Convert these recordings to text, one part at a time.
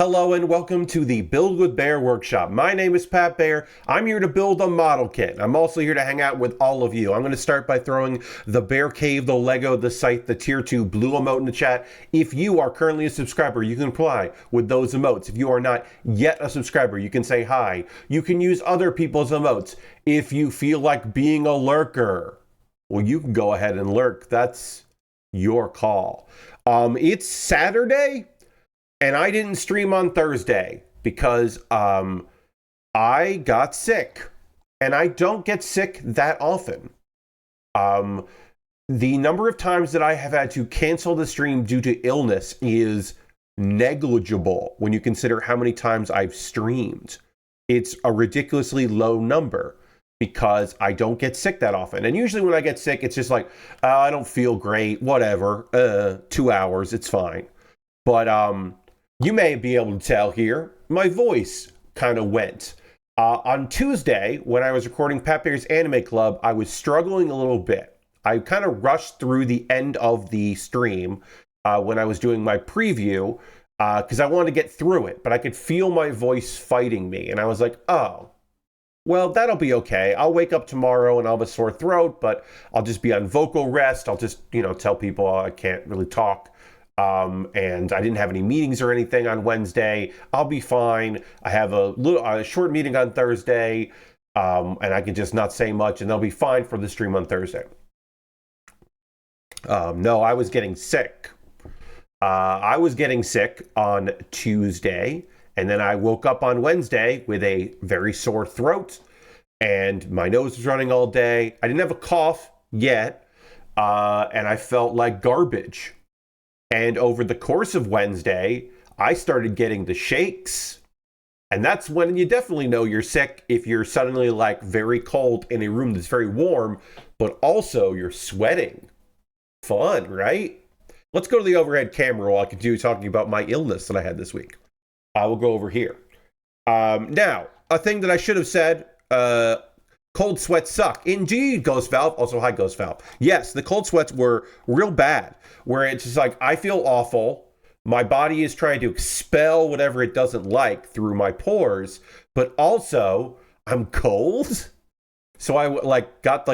Hello and welcome to the Build with Baer Workshop. My name is Pat Baer. I'm here to build a model kit. I'm also here to hang out with all of you. I'm going to start by throwing the Bear Cave, the Lego, the site, the tier 2 blue emote in the chat. If you are currently a subscriber, you can reply with those emotes. If you are not yet a subscriber, you can say hi. You can use other people's emotes. If you feel like being a lurker, well, you can go ahead and lurk. That's your call. It's Saturday. And I didn't stream on Thursday because I got sick. And I don't get sick that often. The number of times that I have had to cancel the stream due to illness is negligible when you consider how many times I've streamed. It's a ridiculously low number because I don't get sick that often. And usually when I get sick, it's just like, I don't feel great, whatever, 2 hours, it's fine. But you may be able to tell here, my voice kind of went. On Tuesday, when I was recording Pat Baer's Anime Club, I was struggling a little bit. I kind of rushed through the end of the stream when I was doing my preview because I wanted to get through it, but I could feel my voice fighting me. And I was like, oh, well, that'll be okay. I'll wake up tomorrow and I'll have a sore throat, but I'll just be on vocal rest. I'll just, tell people I can't really talk. And I didn't have any meetings or anything on Wednesday. I'll be fine. I have a short meeting on Thursday, and I can just not say much, and they'll be fine for the stream on Thursday. No, I was getting sick. I was getting sick on Tuesday, and then I woke up on Wednesday with a very sore throat, and my nose was running all day. I didn't have a cough yet, and I felt like garbage. And over the course of Wednesday, I started getting the shakes. And that's when you definitely know you're sick if you're suddenly like very cold in a room that's very warm, but also you're sweating. Fun, right? Let's go to the overhead camera while I continue talking about my illness that I had this week. I will go over here. Now, a thing that I should have said, cold sweats suck. Indeed, Ghost Valve. Also, hi, Ghost Valve. Yes, the cold sweats were real bad, where it's just like, I feel awful. My body is trying to expel whatever it doesn't like through my pores, but also I'm cold. So I got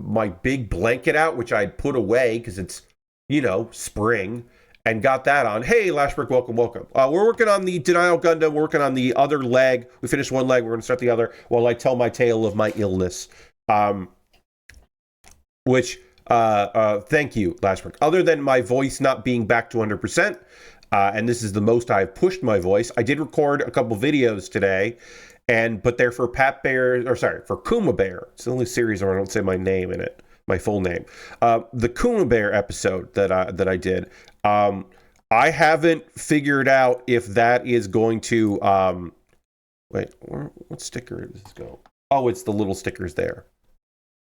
my big blanket out, which I'd put away because it's, spring, and got that on. Hey, Lashbrook, welcome. We're working on the Denial Gundam. We're working on the other leg. We finished one leg. We're going to start the other while I tell my tale of my illness. Thank you, Lashbrook. Other than my voice not being back to 100%, and this is the most I've pushed my voice, I did record a couple videos today, but they're for for Kuma Baer. It's the only series where I don't say my name in it. My full name. The Kuma Baer episode that I did. I haven't figured out if that is going to what sticker does this go? Oh, it's the little stickers there.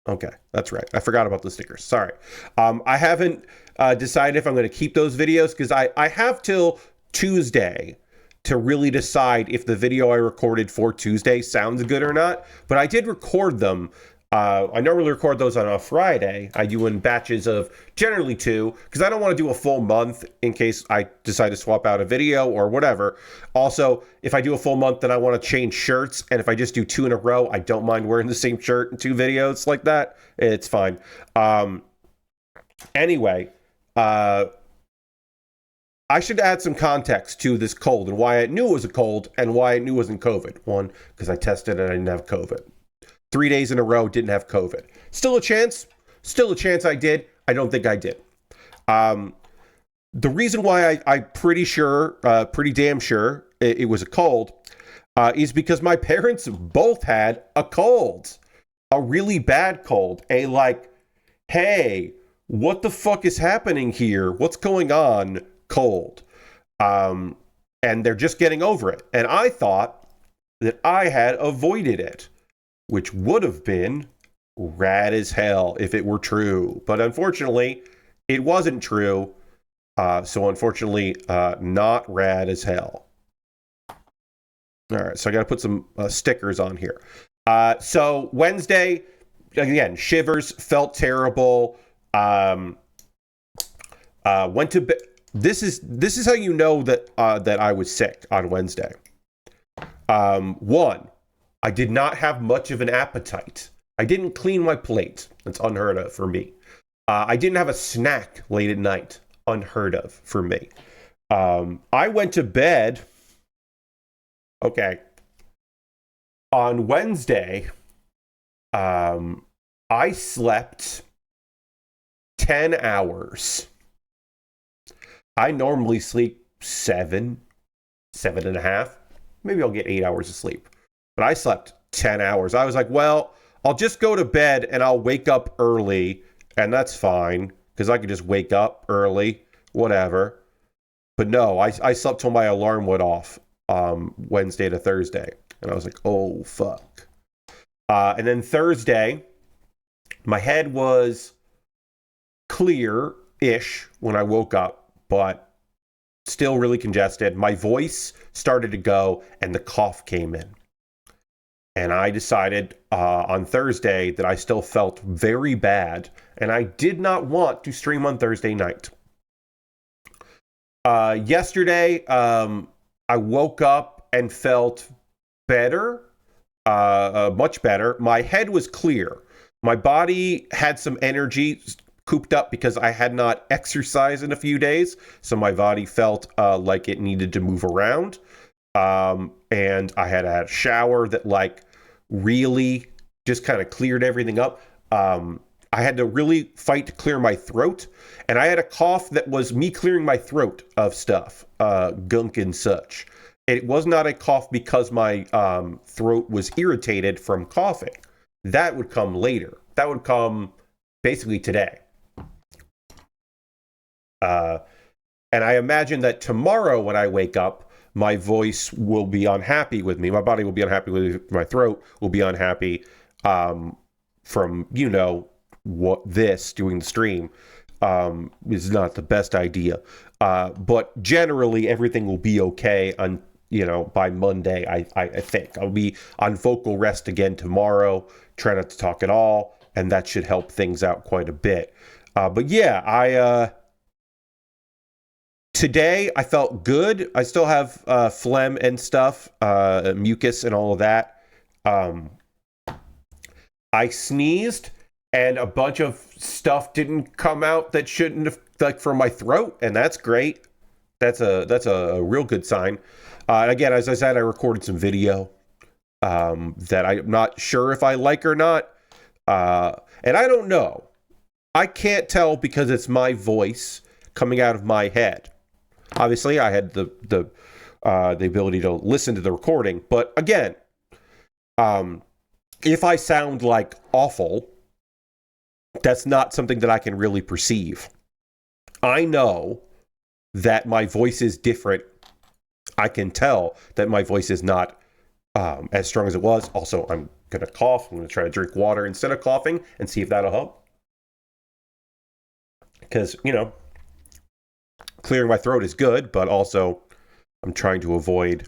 Okay, that's right. I forgot about the stickers. Sorry. I haven't decided if I'm going to keep those videos because I have till Tuesday to really decide if the video I recorded for Tuesday sounds good or not. But I did record them. I normally record those on a Friday. I do in batches of generally 2 because I don't want to do a full month in case I decide to swap out a video or whatever. Also, if I do a full month, then I want to change shirts. And if I just do 2 in a row, I don't mind wearing the same shirt in 2 videos like that. It's fine. Anyway, I should add some context to this cold and why I knew it was a cold and why I knew it wasn't COVID. 1, because I tested and I didn't have COVID. 3 days in a row, didn't have COVID. Still a chance I did. I don't think I did. The reason why I'm pretty damn sure it was a cold is because my parents both had a cold. A really bad cold. Hey, what the fuck is happening here? What's going on? Cold. And they're just getting over it. And I thought that I had avoided it, which would have been rad as hell if it were true. But unfortunately, it wasn't true. So unfortunately, not rad as hell. All right, so I got to put some stickers on here. So Wednesday, again, shivers, felt terrible. Went to bed. this is how you know that that I was sick on Wednesday. One, I did not have much of an appetite. I didn't clean my plate. That's unheard of for me. I didn't have a snack late at night. Unheard of for me. I went to bed. Okay. On Wednesday, I slept 10 hours. I normally sleep 7.5. Maybe I'll get 8 hours of sleep. But I slept 10 hours. I was like, well, I'll just go to bed and I'll wake up early, and that's fine, because I could just wake up early, whatever. But no, I slept till my alarm went off Wednesday to Thursday. And I was like, oh, fuck. And then Thursday, my head was clear-ish when I woke up, but still really congested. My voice started to go, and the cough came in. And I decided on Thursday that I still felt very bad, and I did not want to stream on Thursday night. Yesterday, I woke up and felt better, much better. My head was clear. My body had some energy cooped up because I had not exercised in a few days, so my body felt like it needed to move around. And I had a shower that like really just kind of cleared everything up. I had to really fight to clear my throat, and I had a cough that was me clearing my throat of stuff, gunk and such. It was not a cough because my throat was irritated from coughing. That would come later. That would come basically today. And I imagine that tomorrow when I wake up, my voice will be unhappy with me. My body will be unhappy with me. My throat will be unhappy from, you know, what this doing the stream is not the best idea. But generally, everything will be okay on, you know, by Monday, I think. I'll be on vocal rest again tomorrow, try not to talk at all, and that should help things out quite a bit. But yeah, today I felt good. I still have phlegm and stuff, mucus and all of that. I sneezed, and a bunch of stuff didn't come out that shouldn't have, like, from my throat, and that's great. That's a real good sign. Again, as I said, I recorded some video that I'm not sure if I like or not, and I don't know. I can't tell because it's my voice coming out of my head. Obviously, I had the ability to listen to the recording, but again, if I sound like awful, that's not something that I can really perceive. I know that my voice is different. I can tell that my voice is not as strong as it was. Also, I'm going to cough. I'm going to try to drink water instead of coughing and see if that'll help. Because, you know, clearing my throat is good, but also I'm trying to avoid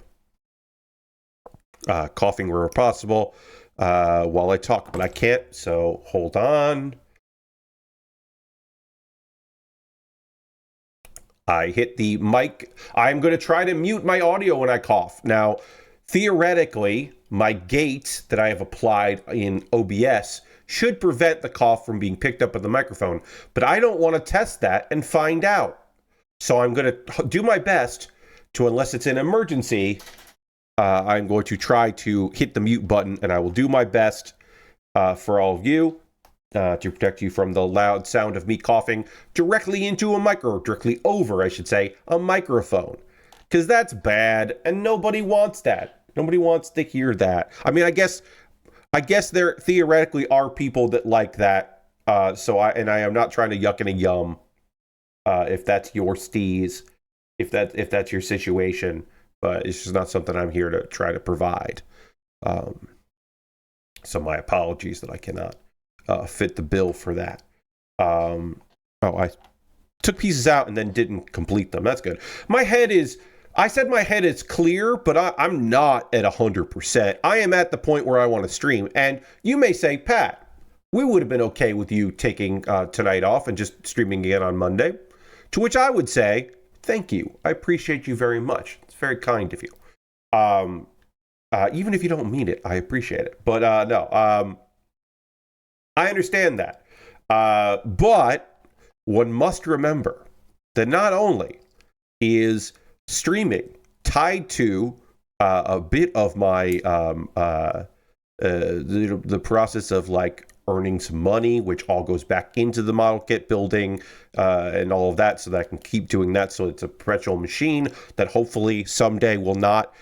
coughing where possible while I talk, but I can't, so hold on. I hit the mic. I'm going to try to mute my audio when I cough. Now, theoretically, my gate that I have applied in OBS should prevent the cough from being picked up with the microphone, but I don't want to test that and find out. So I'm going to do my best to, unless it's an emergency, I'm going to try to hit the mute button, and I will do my best for all of you to protect you from the loud sound of me coughing directly into directly over, I should say, a microphone. Because that's bad, and nobody wants that. Nobody wants to hear that. I mean, I guess there theoretically are people that like that. I am not trying to yuck and a yum. If that's your steez, if that's your situation, but it's just not something I'm here to try to provide. So my apologies that I cannot fit the bill for that. I took pieces out and then didn't complete them. That's good. I said my head is clear, but I'm not at 100%. I am at the point where I want to stream. And you may say, Pat, we would have been okay with you taking tonight off and just streaming again on Monday. To which I would say, thank you. I appreciate you very much. It's very kind of you. Even if you don't mean it, I appreciate it. But no, I understand that. But one must remember that not only is streaming tied to a bit of my the process of like earning some money, which all goes back into the model kit building and all of that, so that I can keep doing that. So it's a perpetual machine that hopefully someday will not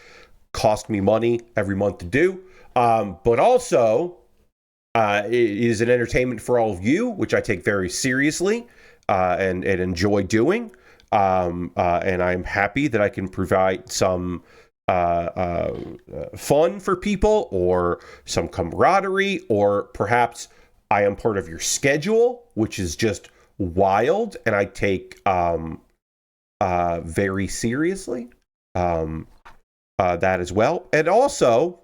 cost me money every month to do. But also, it is an entertainment for all of you, which I take very seriously and enjoy doing. And I'm happy that I can provide some fun for people, or some camaraderie, or perhaps I am part of your schedule, which is just wild, and I take very seriously that as well. And also,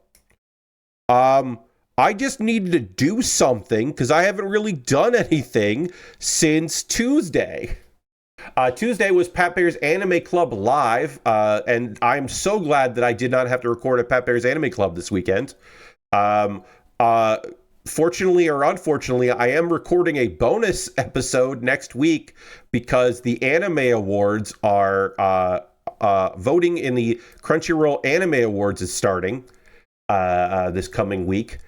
I just needed to do something because I haven't really done anything since Tuesday. Tuesday was Pat Baer's Anime Club Live, and I'm so glad that I did not have to record at Pat Baer's Anime Club this weekend. Fortunately or unfortunately, I am recording a bonus episode next week because the Anime Awards are voting in the Crunchyroll Anime Awards is starting this coming week.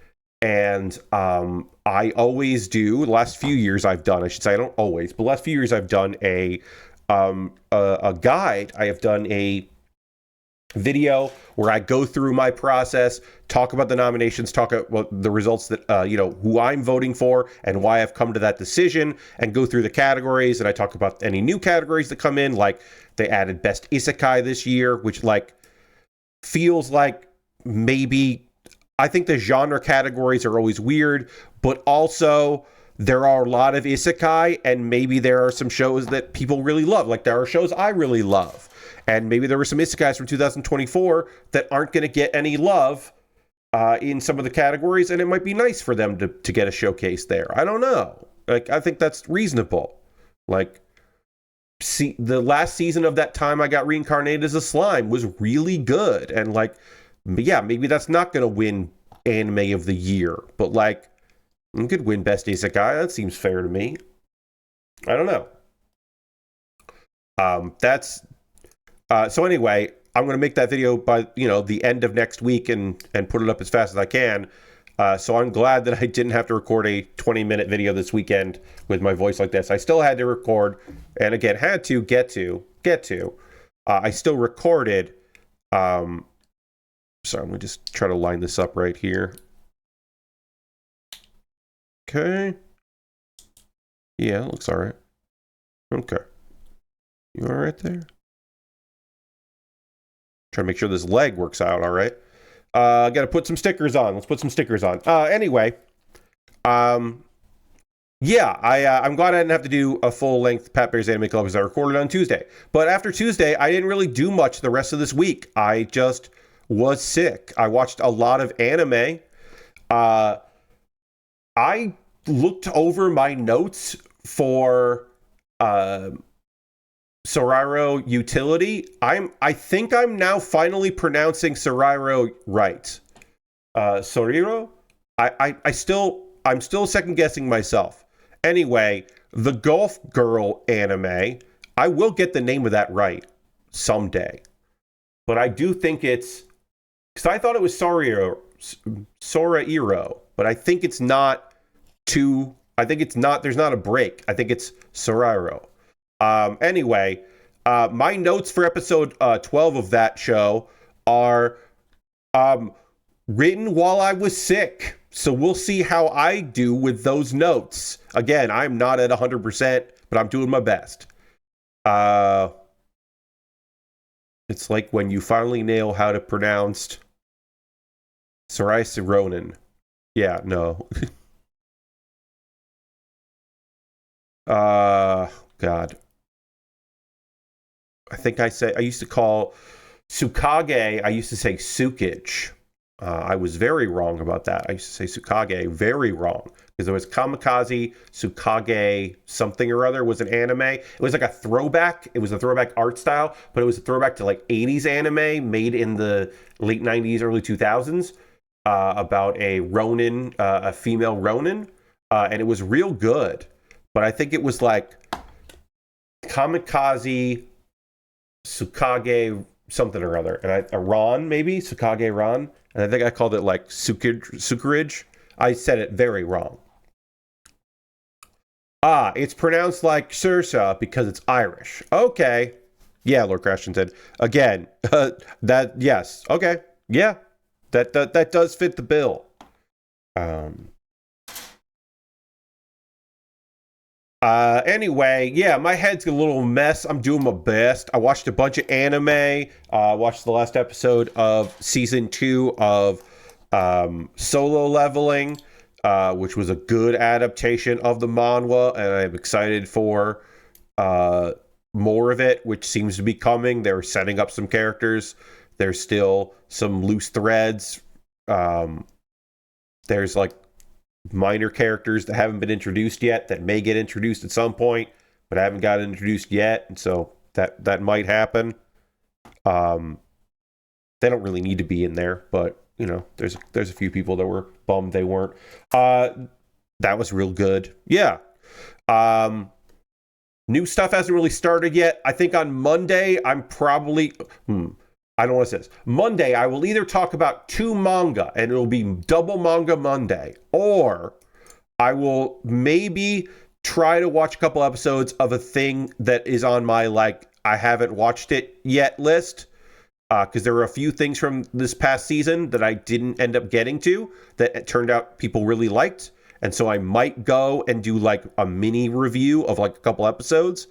And I always do. The last few years I've done, I should say, I don't always, but the last few years I've done a guide. I have done a video where I go through my process, talk about the nominations, talk about the results that, who I'm voting for and why I've come to that decision, and go through the categories. And I talk about any new categories that come in, like they added Best Isekai this year, which like feels like maybe, I think the genre categories are always weird, but also there are a lot of isekai, and maybe there are some shows that people really love. Like there are shows I really love, and maybe there were some isekais from 2024 that aren't going to get any love in some of the categories, and it might be nice for them to get a showcase there. I don't know. Like, I think that's reasonable. Like, see, the last season of That Time I Got Reincarnated as a Slime was really good, and like, yeah, maybe that's not going to win Anime of the Year, but like, it could win Best Isekai. That seems fair to me. I don't know. So anyway, I'm going to make that video by, the end of next week and put it up as fast as I can. So I'm glad that I didn't have to record a 20-minute video this weekend with my voice like this. I still had to record, and again, get to. I still recorded. So I'm going to just try to line this up right here. Okay. Yeah, it looks all right. Okay. You all right there? Try to make sure this leg works out all right. Got to put some stickers on. Let's put some stickers on. Anyway. Yeah, I'm glad I didn't have to do a full-length Pat Baer's Anime Club because I recorded on Tuesday. But after Tuesday, I didn't really do much the rest of this week. I just was sick. I watched a lot of anime. I looked over my notes for Sorairo Utility. I think I'm now finally pronouncing Sorairo right. Sorairo? I'm still second guessing myself. Anyway, the Golf Girl anime, I will get the name of that right someday. But I do think it's, because I thought it was Sorairo, but I think it's not there's not a break. I think it's Sorairo. Anyway, my notes for episode 12 of that show are written while I was sick. So we'll see how I do with those notes. Again, I'm not at 100%, but I'm doing my best. It's like when you finally nail how to pronounce Sorairo Ronan. Yeah, no. God. I think I used to call Tsukage, I used to say Sukage. I was very wrong about that. I used to say Tsukage, very wrong. Because there was Kamikaze, Tsukage, something or other was an anime. It was like a throwback. It was a throwback art style, but it was a throwback to like 80s anime made in the late 90s, early 2000s about a Ronin, a female Ronin. And it was real good. But I think it was like Kamikaze, Tsukage, something or other. And a Ron, maybe? Tsukage Ron. And I think I called it like Sukurage. I said it very wrong. It's pronounced like Sursa because it's Irish. Okay. Yeah, Lord Crashton said. Again, yes. Okay. Yeah. That does fit the bill. Anyway, yeah, my head's a little mess. I'm doing my best. I watched a bunch of anime. Watched the last episode of season 2 of Solo Leveling, which was a good adaptation of the manga, and I'm excited for more of it, which seems to be coming. They're setting up some characters. There's still some loose threads. There's like minor characters that haven't been introduced yet that may get introduced at some point, but haven't got introduced yet, and so that might happen. They don't really need to be in there, but you know, there's a few people that were bummed they weren't. That was real good. Yeah. New stuff hasn't really started yet. I think on Monday I'm probably I don't want to say this. Monday, I will either talk about 2 manga, and it'll be double manga Monday, or I will maybe try to watch a couple episodes of a thing that is on my, like, I haven't watched it yet list, because there were a few things from this past season that I didn't end up getting to that it turned out people really liked, and so I might go and do, like, a mini review of, like, a couple episodes,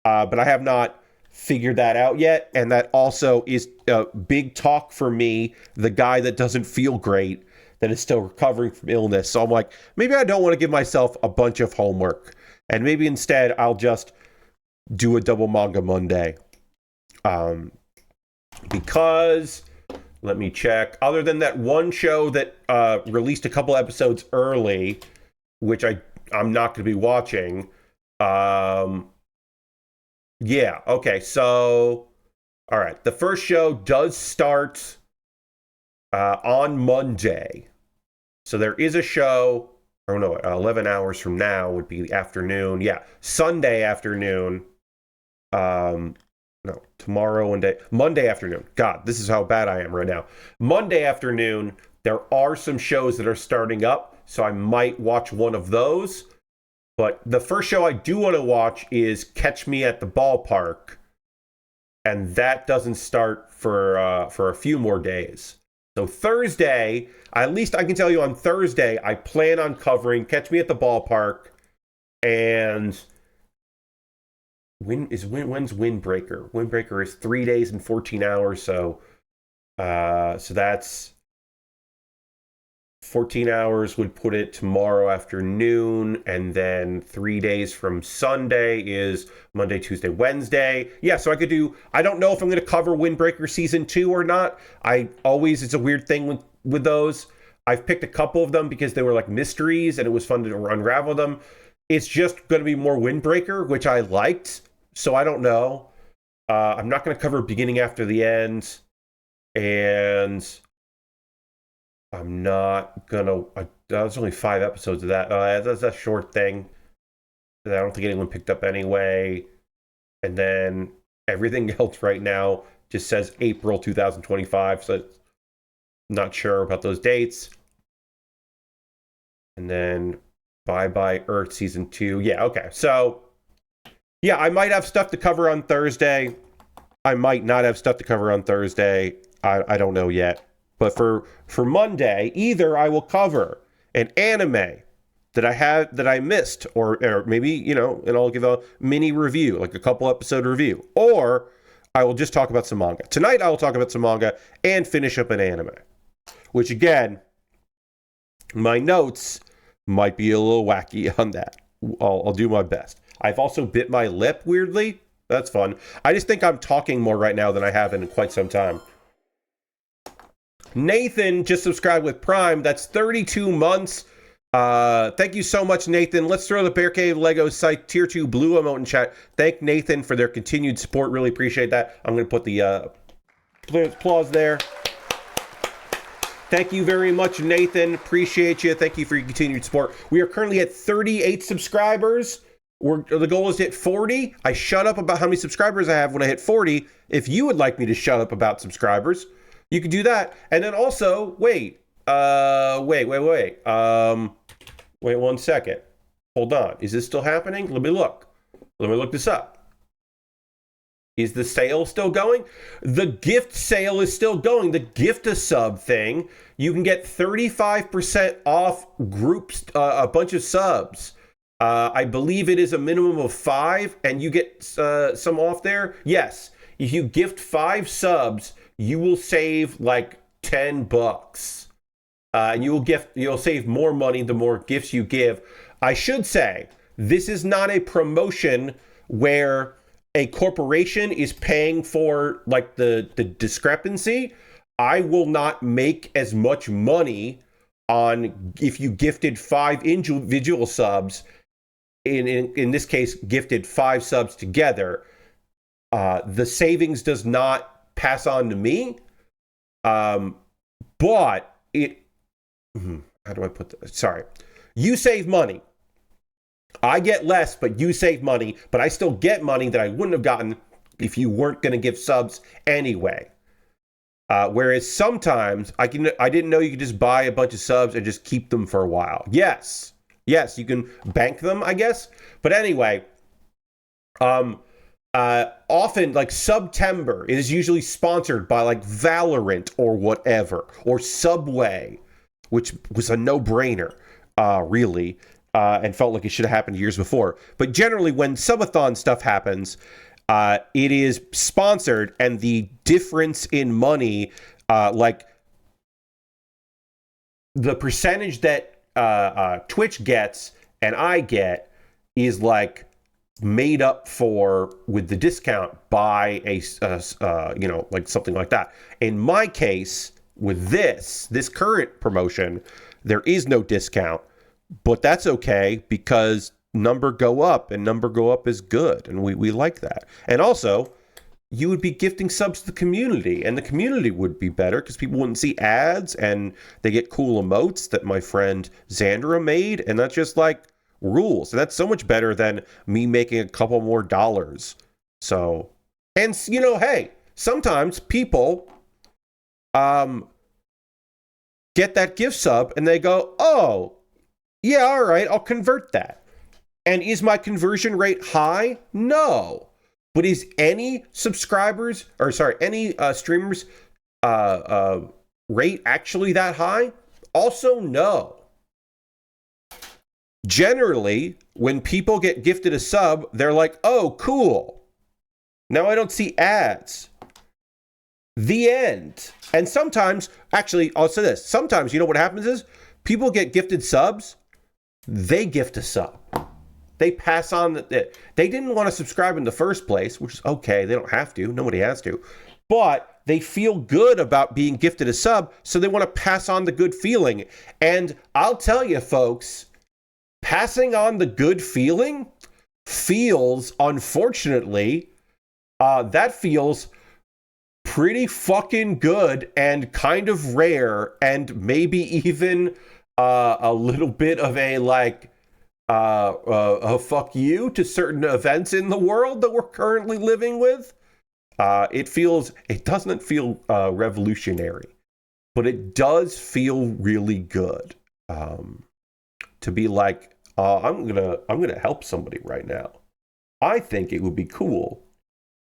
but I have not figured that out yet, and that also is a big talk for me, the guy that doesn't feel great, that is still recovering from illness. So I'm like, maybe I don't want to give myself a bunch of homework, and maybe instead I'll just do a double manga Monday. Because, let me check, other than that one show that released a couple episodes early, which I'm not going to be watching, yeah, okay, so, all right, the first show does start on Monday. So there is a show, or no, 11 hours from now would be the afternoon. Yeah, Sunday afternoon. No, tomorrow and Monday afternoon. God, this is how bad I am right now. Monday afternoon, there are some shows that are starting up, so I might watch one of those. But the first show I do want to watch is Catch Me at the Ballpark, and that doesn't start for a few more days. So Thursday, at least I can tell you on Thursday, I plan on covering Catch Me at the Ballpark, and when's Windbreaker? Windbreaker is 3 days and 14 hours, so that's 14 hours would put it tomorrow afternoon, and then 3 days from Sunday is Monday, Tuesday, Wednesday. Yeah, so I don't know if I'm going to cover Windbreaker Season 2 or not. It's a weird thing with those. I've picked a couple of them because they were like mysteries, and it was fun to unravel them. It's just going to be more Windbreaker, which I liked, so I don't know. I'm not going to cover beginning after the end, and I'm not gonna. There's only 5 episodes of that. That's a short thing that I don't think anyone picked up anyway. And then everything else right now just says April 2025, so not sure about those dates. And then Bye Bye Earth Season 2. Yeah, okay. So, yeah, I might have stuff to cover on Thursday. I might not have stuff to cover on Thursday. I don't know yet. But for Monday, either I will cover an anime that I missed, or maybe, you know, and I'll give a mini review, like a couple episode review, or I will just talk about some manga. Tonight I will talk about some manga and finish up an anime, which again, my notes might be a little wacky on that. I'll do my best. I've also bit my lip weirdly. That's fun. I just think I'm talking more right now than I have in quite some time. Nathan just subscribed with Prime. That's 32 months. Thank you so much, Nathan. Let's throw the Bear Cave Lego site tier 2 blue emote in chat. Thank Nathan for their continued support. Really appreciate that. I'm going to put the applause there. Thank you very much, Nathan. Appreciate you. Thank you for your continued support. We are currently at 38 subscribers. The goal is to hit 40. I shut up about how many subscribers I have when I hit 40. If you would like me to shut up about subscribers, you could do that. And then also, wait 1 second. Hold on. Is this still happening? Let me look this up. Is the sale still going? The gift sale is still going. The gift a sub thing, you can get 35% off groups, a bunch of subs. I believe it is a minimum of 5, and you get some off there. Yes, if you gift 5 subs, you will save like $10. And you'll save more money the more gifts you give. I should say, this is not a promotion where a corporation is paying for like the discrepancy. I will not make as much money on if you gifted 5 individual subs. In this case, gifted 5 subs together. The savings does not pass on to me. But it. How do I put this? Sorry. You save money. I get less, but you save money, but I still get money that I wouldn't have gotten if you weren't going to give subs anyway. Whereas sometimes I didn't know you could just buy a bunch of subs and just keep them for a while. Yes, you can bank them, I guess. But anyway, often like September is usually sponsored by like Valorant or whatever, or Subway, which was a no-brainer, really. And felt like it should have happened years before. But generally, when subathon stuff happens, it is sponsored, and the difference in money, like the percentage that Twitch gets and I get, is like made up for with the discount by a like something like that. In my case, with this current promotion, there is no discount. But that's okay because number go up, and number go up is good. And we like that. And also, you would be gifting subs to the community, and the community would be better because people wouldn't see ads, and they get cool emotes that my friend Xandra made. And that's just like rules. And that's so much better than me making a couple more dollars. So, and hey, sometimes people get that gift sub and they go, oh, yeah, all right, I'll convert that. And is my conversion rate high? No. But is any streamers rate actually that high? Also, no. Generally, when people get gifted a sub, they're like, oh, cool. Now I don't see ads. The end. And sometimes, actually, I'll say this. Sometimes, you know what happens is, people get gifted subs, they gift a sub. They pass on they didn't want to subscribe in the first place, which is okay. They don't have to. Nobody has to. But they feel good about being gifted a sub, so they want to pass on the good feeling. And I'll tell you, folks, passing on the good feeling feels, unfortunately, that feels pretty fucking good and kind of rare, and maybe even a little bit of a fuck you to certain events in the world that we're currently living with. It doesn't feel revolutionary, but it does feel really good to be like, I'm gonna help somebody right now. I think it would be cool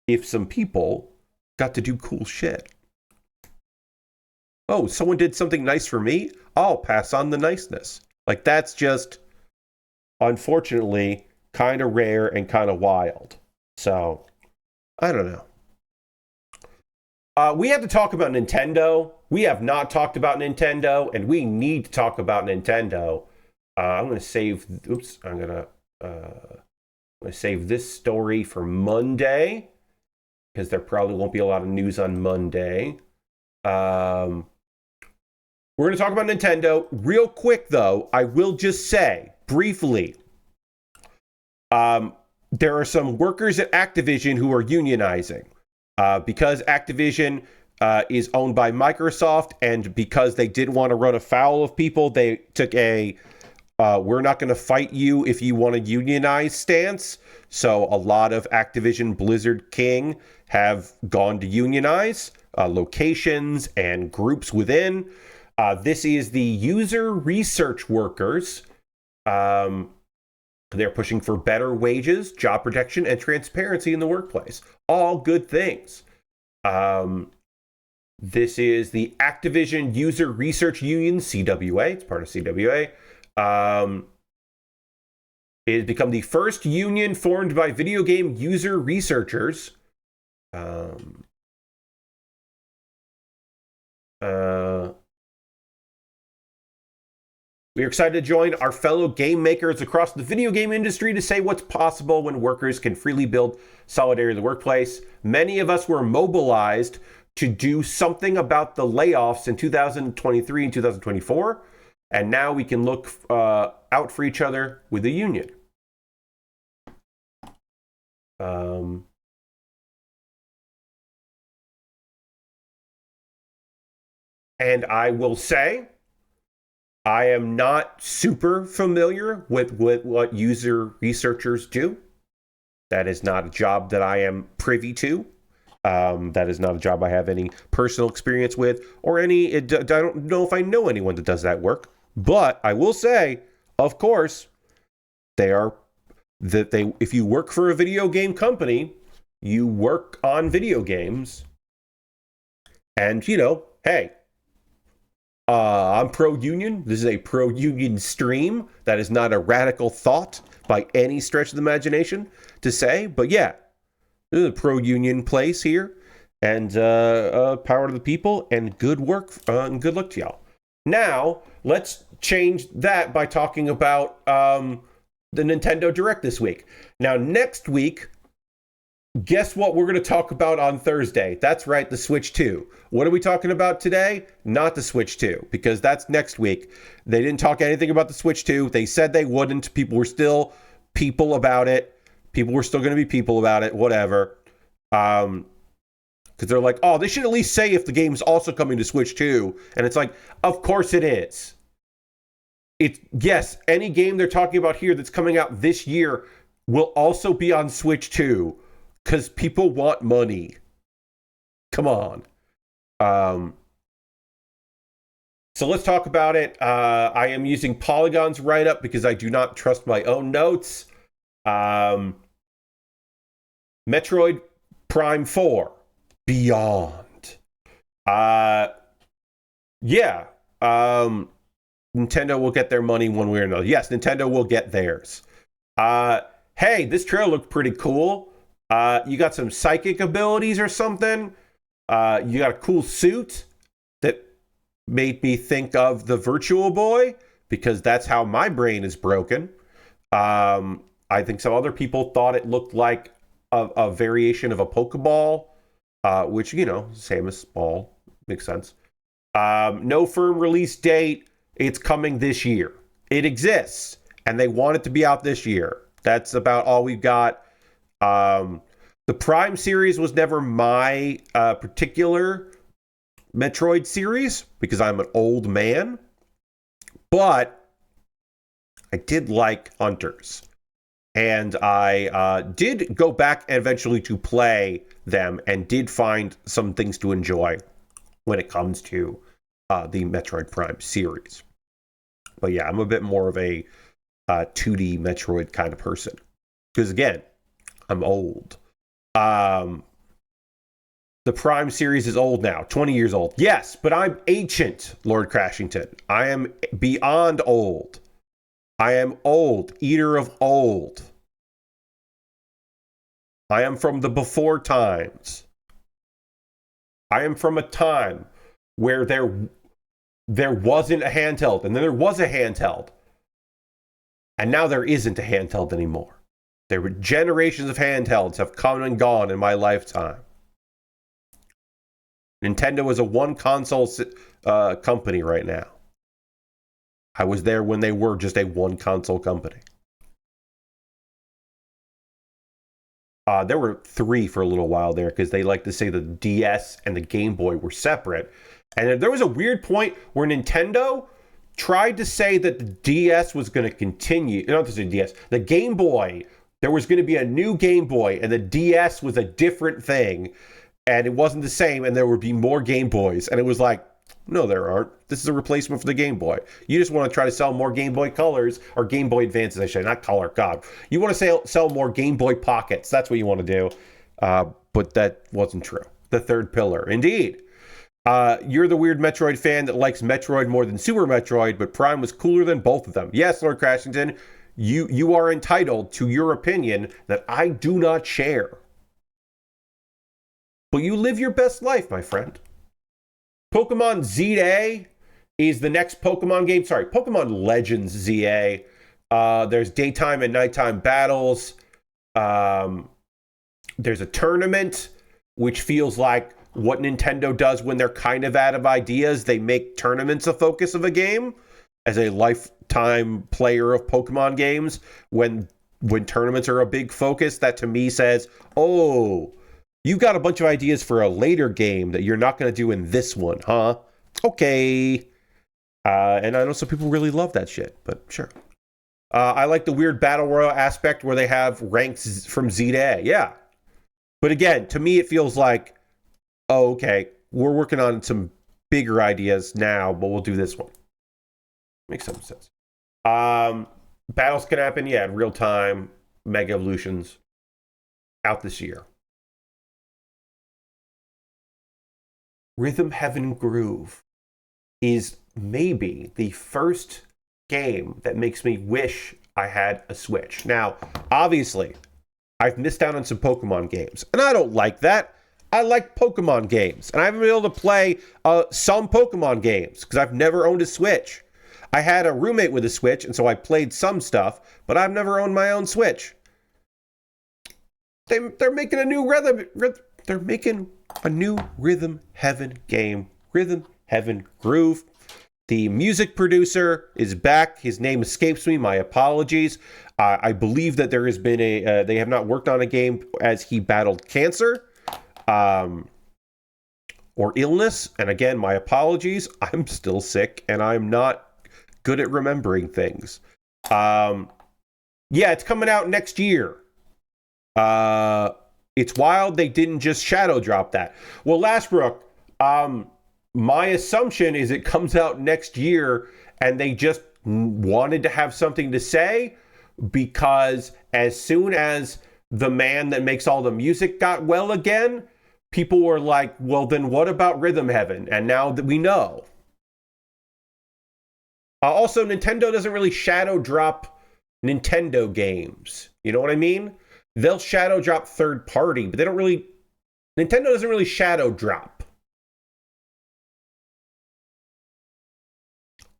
if some people got to do cool shit. Oh, someone did something nice for me? I'll pass on the niceness. Like, that's just, unfortunately, kind of rare and kind of wild. So, I don't know. We have to talk about Nintendo. We have not talked about Nintendo, and we need to talk about Nintendo. I'm going to save... Oops. I'm going to save this story for Monday, because there probably won't be a lot of news on Monday. We're going to talk about Nintendo real quick, though. I will just say briefly, there are some workers at Activision who are unionizing because Activision is owned by Microsoft, and because they didn't want to run afoul of people, they took a we're not going to fight you if you want to unionize stance. So a lot of Activision Blizzard King have gone to unionize locations and groups within. This is the user research workers. They're pushing for better wages, job protection, and transparency in the workplace. All good things. This is the Activision User Research Union, CWA. It's part of CWA. It has become the first union formed by video game user researchers. We are excited to join our fellow game makers across the video game industry to say what's possible when workers can freely build solidarity in the workplace. Many of us were mobilized to do something about the layoffs in 2023 and 2024, and now we can look out for each other with a union. And I will say, I am not super familiar with what user researchers do. That is not a job that I am privy to. That is not a job I have any personal experience with, or I don't know if I know anyone that does that work. But I will say, of course, if you work for a video game company, you work on video games, and hey. I'm pro-union. This is a pro-union stream. That is not a radical thought by any stretch of the imagination to say. But yeah, this is a pro-union place here. And power to the people, and good work and good luck to y'all. Now, let's change that by talking about the Nintendo Direct this week. Now, next week, guess what we're going to talk about on Thursday? That's right, the Switch 2. What are we talking about today? Not the Switch 2, because that's next week. They didn't talk anything about the Switch 2. They said they wouldn't. People were still people about it. People were still going to be people about it, whatever. Because they're like, oh, they should at least say if the game's also coming to Switch 2. And it's like, of course it is. Yes, any game they're talking about here that's coming out this year will also be on Switch 2. Because people want money. Come on. So let's talk about it. I am using Polygon's write-up because I do not trust my own notes. Metroid Prime 4. Beyond. Yeah. Nintendo will get their money one way or another. Yes, Nintendo will get theirs. Hey, this trailer looked pretty cool. You got some psychic abilities or something. You got a cool suit that made me think of the Virtual Boy, because that's how my brain is broken. I think some other people thought it looked like a variation of a Pokeball, which, same as ball. Makes sense. No firm release date. It's coming this year. It exists, and they want it to be out this year. That's about all we've got. The Prime series was never my particular Metroid series because I'm an old man, but I did like Hunters, and I did go back eventually to play them and did find some things to enjoy when it comes to the Metroid Prime series. But yeah, I'm a bit more of a 2D Metroid kind of person because, again, I'm old. The Prime series is old now, 20 years old. Yes, but I'm ancient, Lord Crashington. I am beyond old. I am old, eater of old. I am from the before times. I am from a time where there wasn't a handheld, and then there was a handheld. And now there isn't a handheld anymore. There were generations of handhelds have come and gone in my lifetime. Nintendo is a one console company right now. I was there when they were just a one console company. There were 3 for a little while there because they like to say the DS and the Game Boy were separate. And there was a weird point where Nintendo tried to say that the DS was going to continue. Not the DS, the Game Boy. There was going to be a new Game Boy, and the DS was a different thing, and it wasn't the same, and there would be more Game Boys. And it was like, no, there aren't. This is a replacement for the Game Boy. You just want to try to sell more Game Boy Colors, or Game Boy Advances, I should say, not Color, God. You want to sell more Game Boy Pockets. That's what you want to do. But that wasn't true. The third pillar. Indeed. You're the weird Metroid fan that likes Metroid more than Super Metroid, but Prime was cooler than both of them. Yes, Lord Crashington, you are entitled to your opinion that I do not share. But you live your best life, my friend. Pokemon ZA is the next Pokemon game. Sorry, Pokemon Legends ZA. There's daytime and nighttime battles. There's a tournament, which feels like what Nintendo does when they're kind of out of ideas. They make tournaments a focus of a game. As a lifetime player of Pokemon games, when tournaments are a big focus, that to me says, oh, you got a bunch of ideas for a later game that you're not going to do in this one, huh? Okay. And I know some people really love that shit, but sure. I like the weird battle royale aspect where they have ranks from Z to A. Yeah. But again, to me, it feels like, oh, okay, we're working on some bigger ideas now, but we'll do this one. Makes some sense. Battles can happen, yeah, in real time. Mega Evolutions out this year. Rhythm Heaven Groove is maybe the first game that makes me wish I had a Switch. Now, obviously, I've missed out on some Pokemon games, and I don't like that. I like Pokemon games, and I haven't been able to play some Pokemon games because I've never owned a Switch. I had a roommate with a Switch, and so I played some stuff, but I've never owned my own Switch. They're making a new they're making a new Rhythm Heaven game, Rhythm Heaven Groove. The music producer is back. His name escapes me. My apologies. I believe that there has been they have not worked on a game as he battled cancer or illness. And again, my apologies. I'm still sick, and I'm not good at remembering things. Yeah, it's coming out next year. It's wild they didn't just shadow drop that. Well, Lashbrook, my assumption is it comes out next year and they just wanted to have something to say because as soon as the man that makes all the music got well again, people were like, well, then what about Rhythm Heaven? And now that we know. Also, Nintendo doesn't really shadow drop Nintendo games. You know what I mean? They'll shadow drop third party, but they don't really... Nintendo doesn't really shadow drop.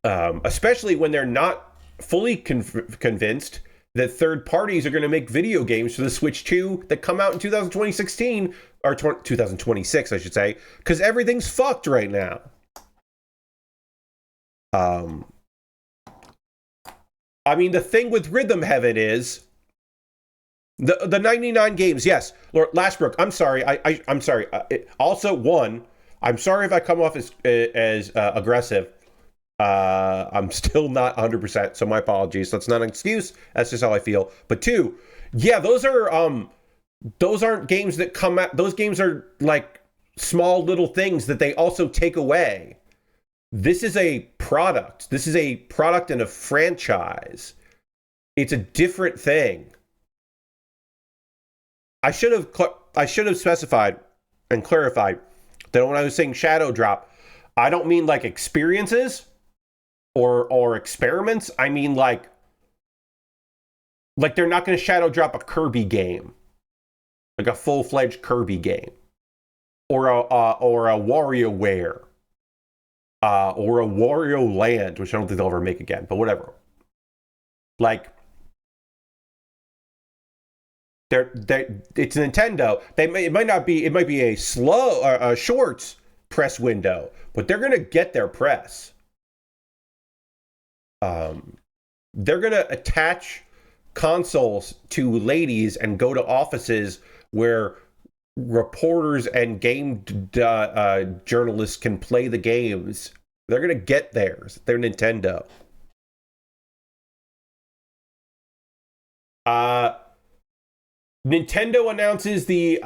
Especially when they're not fully convinced that third parties are going to make video games for the Switch 2 that come out in 2016, or 2026, I should say, because everything's fucked right now. I mean, the thing with Rhythm Heaven is the 99 games. Yes, Lord Lashbrook, I'm sorry. I'm sorry. Also, one, I'm sorry if I come off as aggressive. I'm still not 100%, so my apologies. That's not an excuse. That's just how I feel. But two, yeah, those aren't games that come out. Those games are like small little things that they also take away. This is a product. This is a product and a franchise. It's a different thing. I should have specified and clarified that when I was saying shadow drop, I don't mean like experiences or experiments. I mean like they're not going to shadow drop a Kirby game, like a full-fledged Kirby game, or a WarioWare. Or a Wario Land, which I don't think they'll ever make again, but whatever. Like, it's Nintendo. It might be a shorts press window, but they're going to get their press. They're going to attach consoles to ladies and go to offices where reporters and game journalists can play the games. They're going to get theirs. They're Nintendo. Nintendo announces the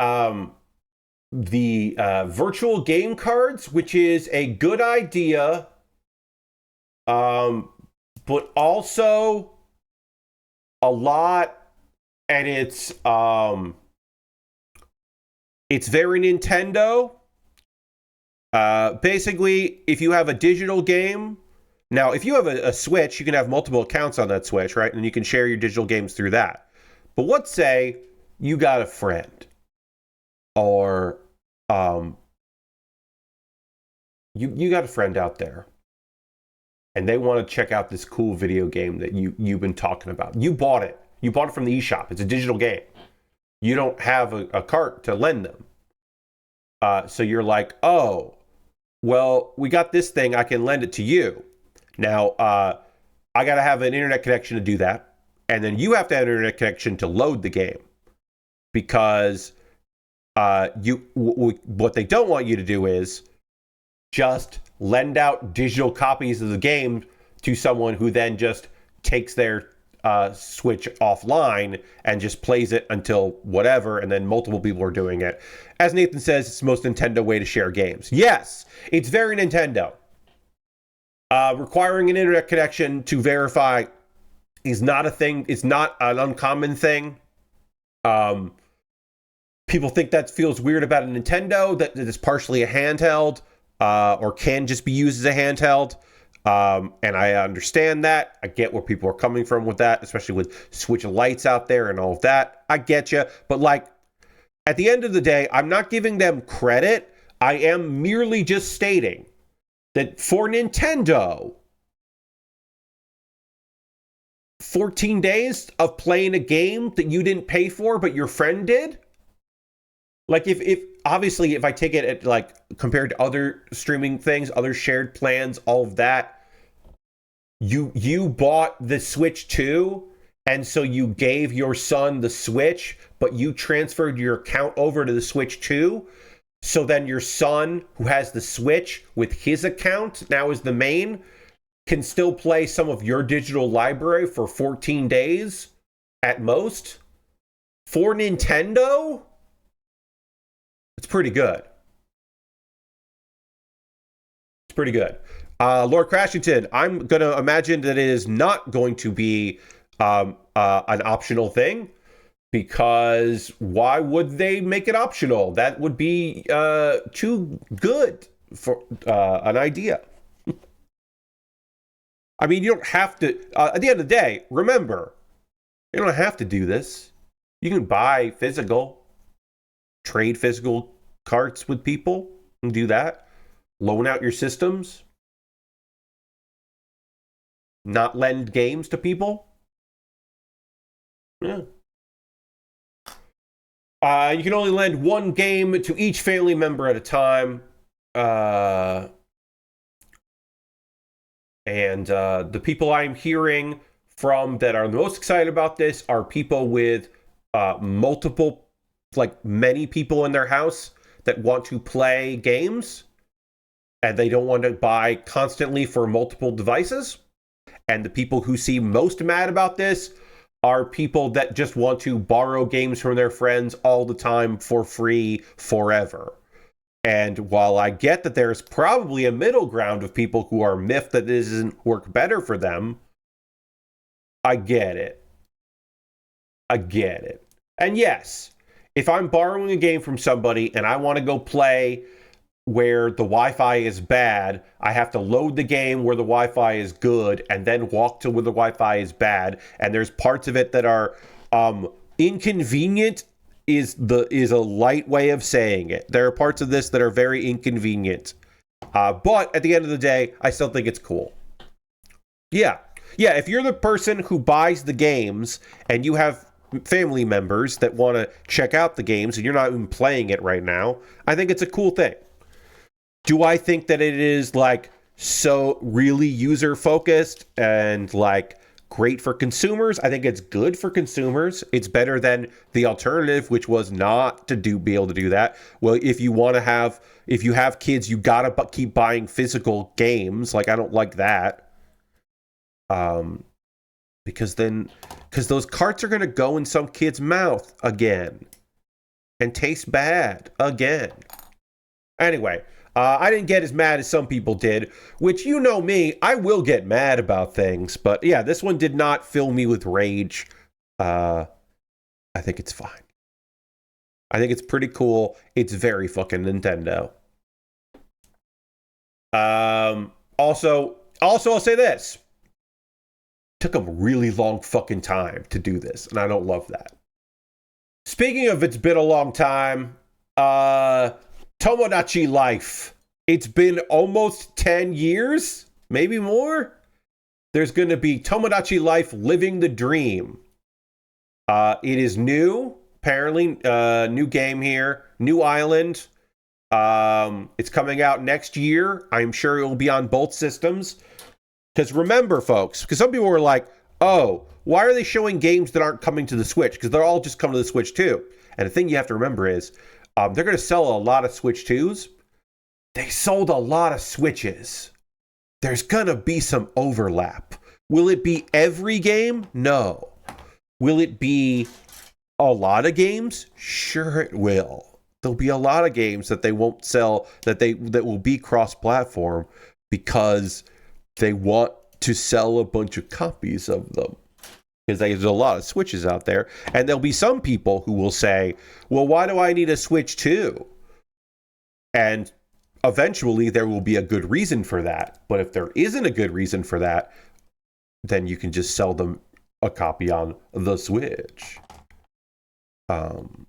virtual game cards, which is a good idea, but also a lot, and it's very Nintendo. Basically, if you have a digital game, now if you have a Switch, you can have multiple accounts on that Switch, right? And you can share your digital games through that. But let's say you got a friend, or you got a friend out there, and they want to check out this cool video game that you've been talking about. You bought it. You bought it from the eShop. It's a digital game. You don't have a cart to lend them. So you're like, oh, well, we got this thing. I can lend it to you. Now, I got to have an internet connection to do that. And then you have to have an internet connection to load the game. Because what they don't want you to do is just lend out digital copies of the game to someone who then just takes their Switch offline and just plays it until whatever, and then multiple people are doing it. As Nathan says, it's the most Nintendo way to share games. Yes, it's very Nintendo. Requiring an internet connection to verify is not a thing. It's not an uncommon thing. People think that feels weird about a Nintendo, that it's partially a handheld, or can just be used as a handheld. And I understand that. I get where people are coming from with that, especially with Switch lights out there and all of that. I get you. But like, at the end of the day, I'm not giving them credit. I am merely just stating that for Nintendo, 14 days of playing a game that you didn't pay for, but your friend did? Like, if obviously, if I take it at, like, compared to other streaming things, other shared plans, all of that, you bought the Switch 2, and so you gave your son the Switch, but you transferred your account over to the Switch 2, so then your son, who has the Switch with his account, now is the main, can still play some of your digital library for 14 days at most? For Nintendo? It's pretty good. It's pretty good. Lord Crashington, I'm going to imagine that it is not going to be an optional thing, because why would they make it optional? That would be too good for an idea. I mean, you don't have to, at the end of the day, remember, you don't have to do this. You can buy physical, trade physical carts with people and do that. Loan out your systems. Not lend games to people. Yeah. You can only lend one game to each family member at a time. And the people I'm hearing from that are the most excited about this are people with multiple, like many people in their house that want to play games, and they don't want to buy constantly for multiple devices. And the people who seem most mad about this are people that just want to borrow games from their friends all the time for free forever. And while I get that there's probably a middle ground of people who are miffed that this doesn't work better for them, I get it. I get it. And yes, if I'm borrowing a game from somebody and I want to go play where the Wi-Fi is bad, I have to load the game where the Wi-Fi is good and then walk to where the Wi-Fi is bad. And there's parts of it that are inconvenient is a light way of saying it. There are parts of this that are very inconvenient. But at the end of the day, I still think it's cool. Yeah, if you're the person who buys the games and you have family members that want to check out the games and you're not even playing it right now, I think it's a cool thing. Do I think that it is like so really user focused and like great for consumers? I think it's good for consumers. It's better than the alternative, which was not to be able to do that. Well, if you have kids, you gotta keep buying physical games. Like, I don't like that. Because those carts are gonna go in some kid's mouth again and taste bad again. Anyway, I didn't get as mad as some people did, which, you know me, I will get mad about things. But yeah, this one did not fill me with rage. I think it's fine. I think it's pretty cool. It's very fucking Nintendo. Also, I'll say this. Took a really long fucking time to do this, and I don't love that. Speaking of it's been a long time, Tomodachi Life. It's been almost 10 years, maybe more. There's going to be Tomodachi Life Living the Dream. It is new, apparently, new game here, new island. It's coming out next year. I'm sure it will be on both systems. Because remember, folks, because some people were like, oh, why are they showing games that aren't coming to the Switch? Because they're all just coming to the Switch too. And the thing you have to remember is, they're going to sell a lot of Switch 2s. They sold a lot of Switches. There's going to be some overlap. Will it be every game? No. Will it be a lot of games? Sure it will. There'll be a lot of games that they won't sell, that will be cross-platform because they want to sell a bunch of copies of them. Because there's a lot of Switches out there. And there'll be some people who will say, well, why do I need a Switch 2? And eventually there will be a good reason for that. But if there isn't a good reason for that, then you can just sell them a copy on the Switch. And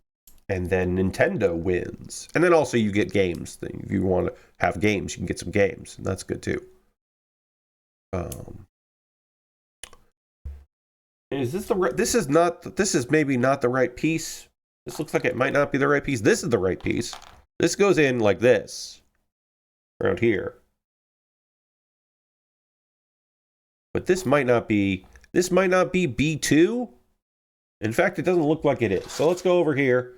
then Nintendo wins. And then also you get games. If you want to have games, you can get some games. And that's good too. Is this this is maybe not the right piece. This looks like it might not be the right piece. This is the right piece. This goes in like this. Around here. But this might not be B2. In fact, it doesn't look like it is. So let's go over here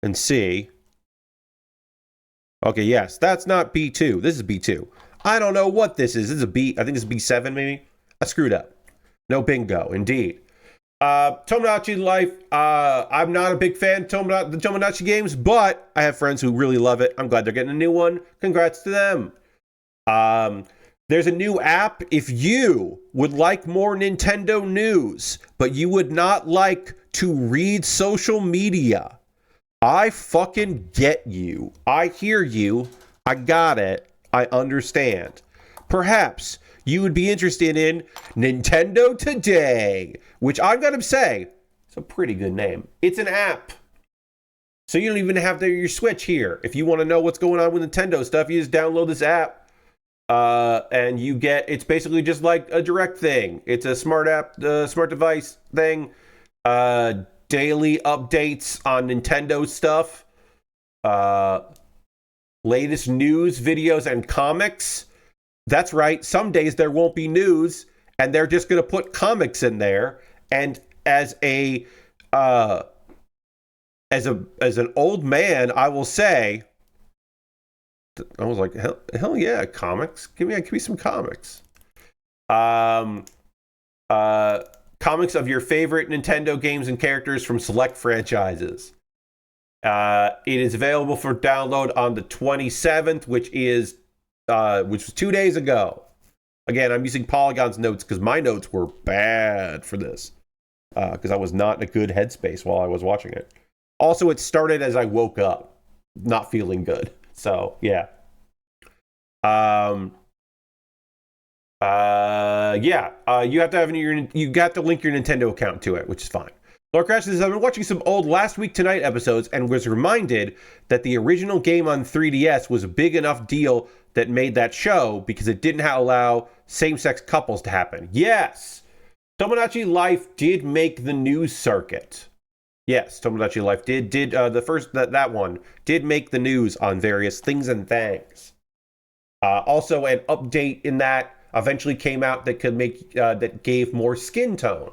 and see. Okay, yes, that's not B2. This is B2. I don't know what this is. This is a B. I think this is B7 maybe. I screwed up. No bingo, indeed. Tomodachi Life. I'm not a big fan of the Tomodachi games, but I have friends who really love it. I'm glad they're getting a new one. Congrats to them. There's a new app. If you would like more Nintendo news, but you would not like to read social media, I fucking get you. I hear you. I got it. I understand. Perhaps you would be interested in Nintendo Today, which I've got to say, it's a pretty good name. It's an app. So you don't even have your Switch here. If you want to know what's going on with Nintendo stuff, you just download this app. And you get, it's basically just like a direct thing. It's a smart app, smart device thing. Daily updates on Nintendo stuff. Latest news, videos, and comics. That's right. Some days there won't be news, and they're just going to put comics in there. And as an old man, I will say, I was like, hell yeah, comics. Give me some comics. Comics of your favorite Nintendo games and characters from select franchises. It is available for download on the 27th, which was 2 days ago. Again, I'm using Polygon's notes because my notes were bad for this. Because I was not in a good headspace while I was watching it. Also, it started as I woke up, not feeling good. So, yeah. You have to link your Nintendo account to it, which is fine. Lord Crash says, I've been watching some old Last Week Tonight episodes and was reminded that the original game on 3DS was a big enough deal that made that show because it didn't allow same-sex couples to happen. Yes! Tomodachi Life did make the news circuit. Yes, Tomodachi Life did the first that one did make the news on various things and things. Also, an update in that eventually came out that could make that gave more skin tone,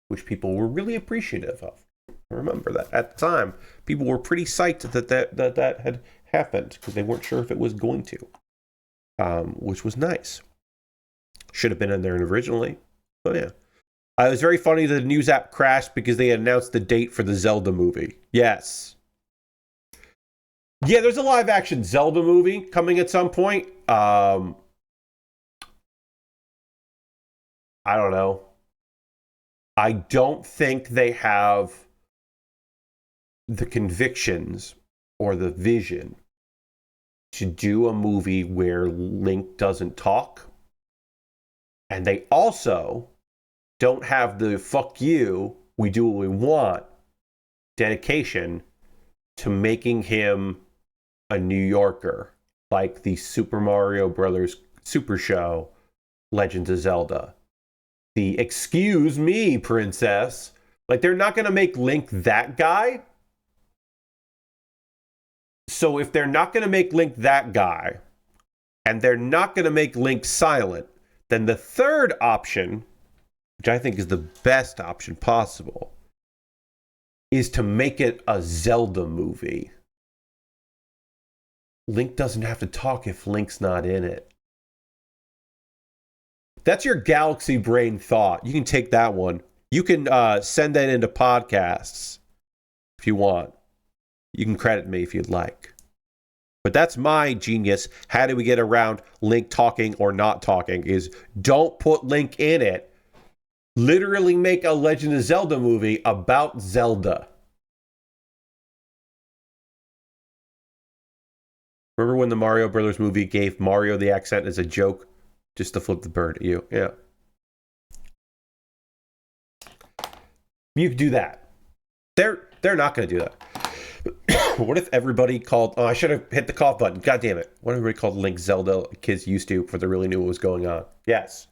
which people were really appreciative of. I remember that at the time, people were pretty psyched that had happened because they weren't sure if it was going to, which was nice. Should have been in there originally, but yeah. It was very funny that the news app crashed because they announced the date for the Zelda movie. Yes. Yeah, there's a live action Zelda movie coming at some point. I don't know. I don't think they have the convictions or the vision to do a movie where Link doesn't talk. And they also don't have the fuck you, we do what we want dedication to making him a New Yorker, like the Super Mario Brothers Super Show, Legends of Zelda. The excuse me, princess. Like, they're not going to make Link that guy. So if they're not going to make Link that guy, and they're not going to make Link silent, then the third option, which I think is the best option possible, is to make it a Zelda movie. Link doesn't have to talk if Link's not in it. That's your galaxy brain thought. You can take that one. You can send that into podcasts if you want. You can credit me if you'd like. But that's my genius. How do we get around Link talking or not talking? Is don't put Link in it. Literally make a Legend of Zelda movie about Zelda. Remember when the Mario Brothers movie gave Mario the accent as a joke? Just to flip the bird at you. Yeah. You could do that. They're not going to do that. What if everybody called... Oh, I should have hit the cough button. God damn it. What if everybody called Link Zelda? Kids used to before they really knew what was going on. Yes.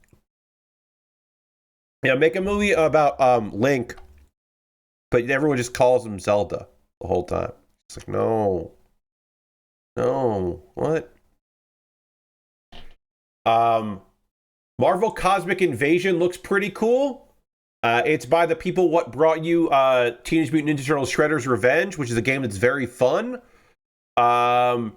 Yeah, make a movie about Link, but everyone just calls him Zelda the whole time. It's like, no. No. What? Marvel Cosmic Invasion looks pretty cool. It's by the people what brought you Teenage Mutant Ninja Turtles Shredder's Revenge, which is a game that's very fun. Yeah,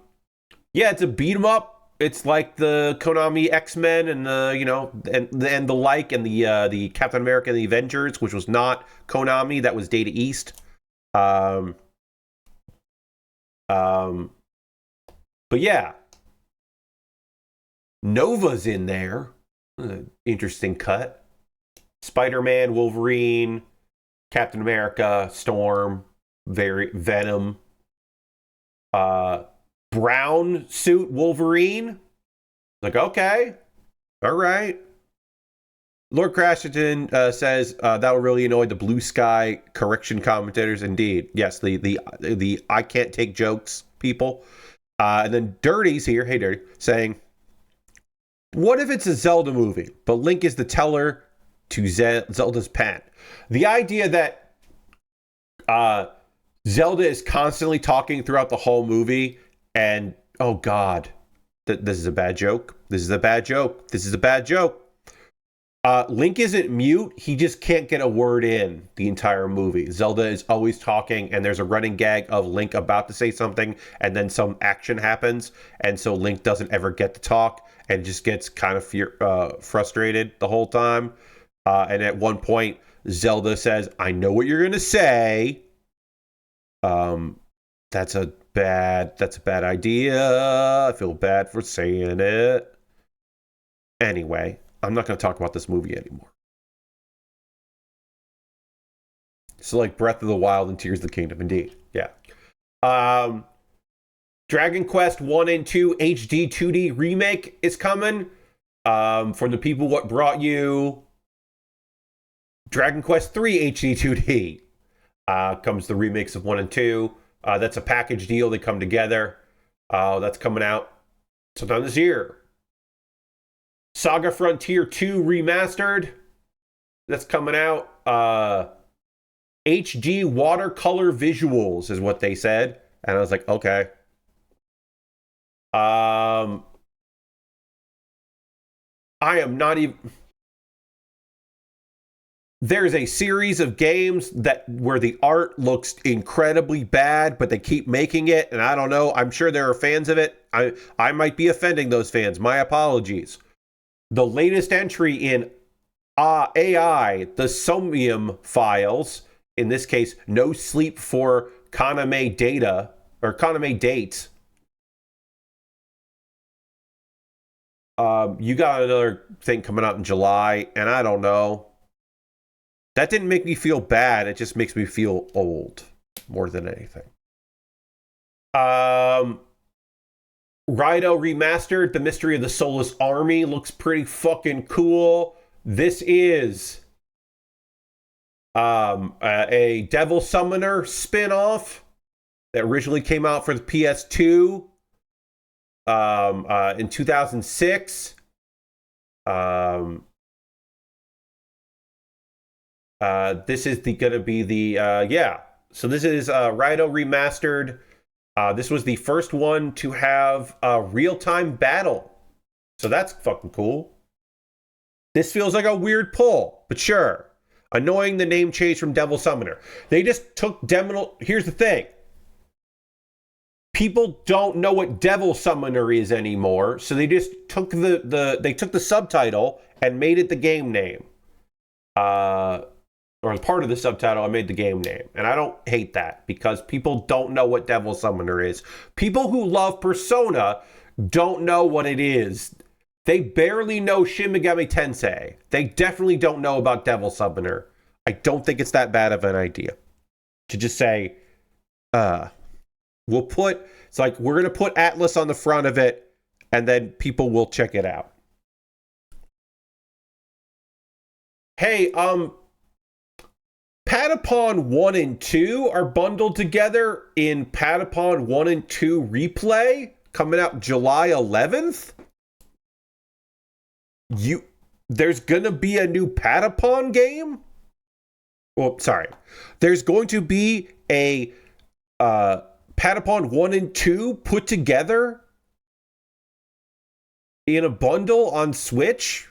it's a beat 'em up. It's like the Konami X-Men and the like, and the Captain America and the Avengers, which was not Konami, that was Data East. But yeah, Nova's in there. Interesting cut. Spider-Man, Wolverine, Captain America, Storm, Venom, brown suit Wolverine. Like, okay, all right. Lord Crashington says that will really annoy the Blue Sky correction commentators. Indeed, yes, the I can't take jokes people. And then Dirty's here. Hey, Dirty, saying, what if it's a Zelda movie, but Link is the teller to Zelda's pen? The idea that Zelda is constantly talking throughout the whole movie, and oh god, this is a bad joke. This is a bad joke. This is a bad joke. Link isn't mute. He just can't get a word in the entire movie. Zelda is always talking, and there's a running gag of Link about to say something, and then some action happens, and so Link doesn't ever get to talk, and just gets kind of frustrated the whole time. And at one point, Zelda says, I know what you're going to say. That's a bad idea. I feel bad for saying it. Anyway, I'm not going to talk about this movie anymore. So like Breath of the Wild and Tears of the Kingdom, indeed. Yeah. Dragon Quest 1 and 2 HD 2D remake is coming. From the people what brought you Dragon Quest 3 HD 2D. Comes the remakes of 1 and 2. That's a package deal. They come together. That's coming out sometime this year. Saga Frontier 2 Remastered. That's coming out. HD watercolor visuals is what they said. And I was like, okay. I am not even. There's a series of games that where the art looks incredibly bad, but they keep making it, and I don't know. I'm sure there are fans of it. I might be offending those fans. My apologies. The latest entry in AI, the Somium files, in this case, no sleep for Kaname data or Kaname dates. You got another thing coming out in July, and I don't know. That didn't make me feel bad. It just makes me feel old more than anything. Raido Remastered, The Mystery of the Soulless Army looks pretty fucking cool. This is a Devil Summoner spin-off that originally came out for the PS2 in 2006. This is gonna be the yeah. So this is Raido Remastered. This was the first one to have a real-time battle. So that's fucking cool. This feels like a weird pull, but sure. Annoying the name change from Devil Summoner. They just took Devil. Here's the thing. People don't know what Devil Summoner is anymore, so they just took they took the subtitle and made it the game name. Or as part of the subtitle, I made the game name. And I don't hate that because people don't know what Devil Summoner is. People who love Persona don't know what it is. They barely know Shin Megami Tensei. They definitely don't know about Devil Summoner. I don't think it's that bad of an idea to just say, we'll put, it's like, we're going to put Atlas on the front of it and then people will check it out. Hey, Patapon 1 and 2 are bundled together in Patapon 1 and 2 Replay coming out July 11th. There's gonna be a new Patapon game? Well, sorry. There's going to be a Patapon 1 and 2 put together in a bundle on Switch?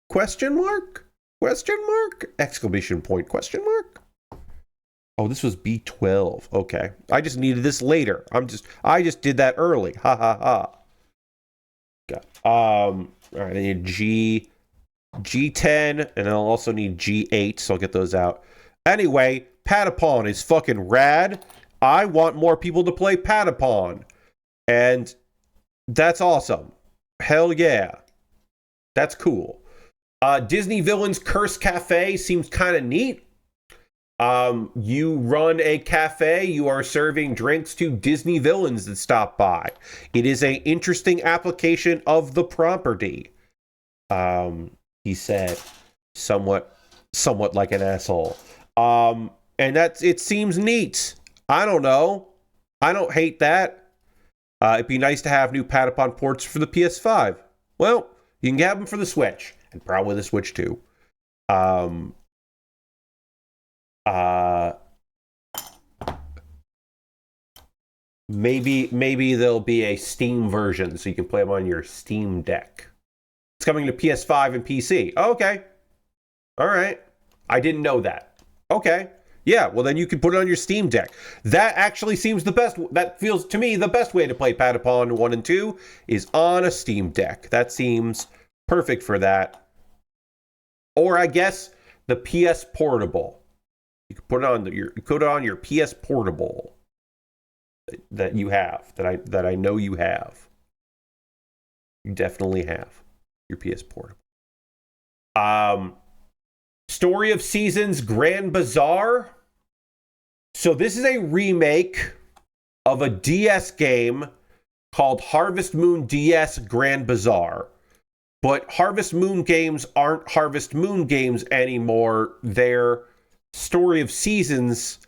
Question mark? Question mark? Exclamation point, question mark? Oh, this was B12. Okay. I just needed this later. I just did that early. Ha ha ha. Okay. All right, I need G10, and I'll also need G8, so I'll get those out. Anyway, Patapon is fucking rad. I want more people to play Patapon. And that's awesome. Hell yeah. That's cool. Disney Villains Curse Cafe seems kind of neat. You run a cafe, you are serving drinks to Disney villains that stop by. It is an interesting application of the property. He said, somewhat like an asshole. And it seems neat. I don't know. I don't hate that. It'd be nice to have new Patapon ports for the PS5. Well, you can have them for the Switch. And probably the Switch too. Maybe there'll be a Steam version so you can play them on your Steam Deck. It's coming to PS5 and PC. Oh, okay. All right. I didn't know that. Okay. Yeah, well then you can put it on your Steam Deck. That actually seems the best. That feels to me the best way to play Patapon 1 and 2 is on a Steam Deck. That seems perfect for that. Or I guess the PS Portable. You can put it on your PS Portable that you have, that I know you have. You definitely have your PS Portable. Story of Seasons Grand Bazaar. So this is a remake of a DS game called Harvest Moon DS Grand Bazaar. But Harvest Moon games aren't Harvest Moon games anymore. They're Story of Seasons,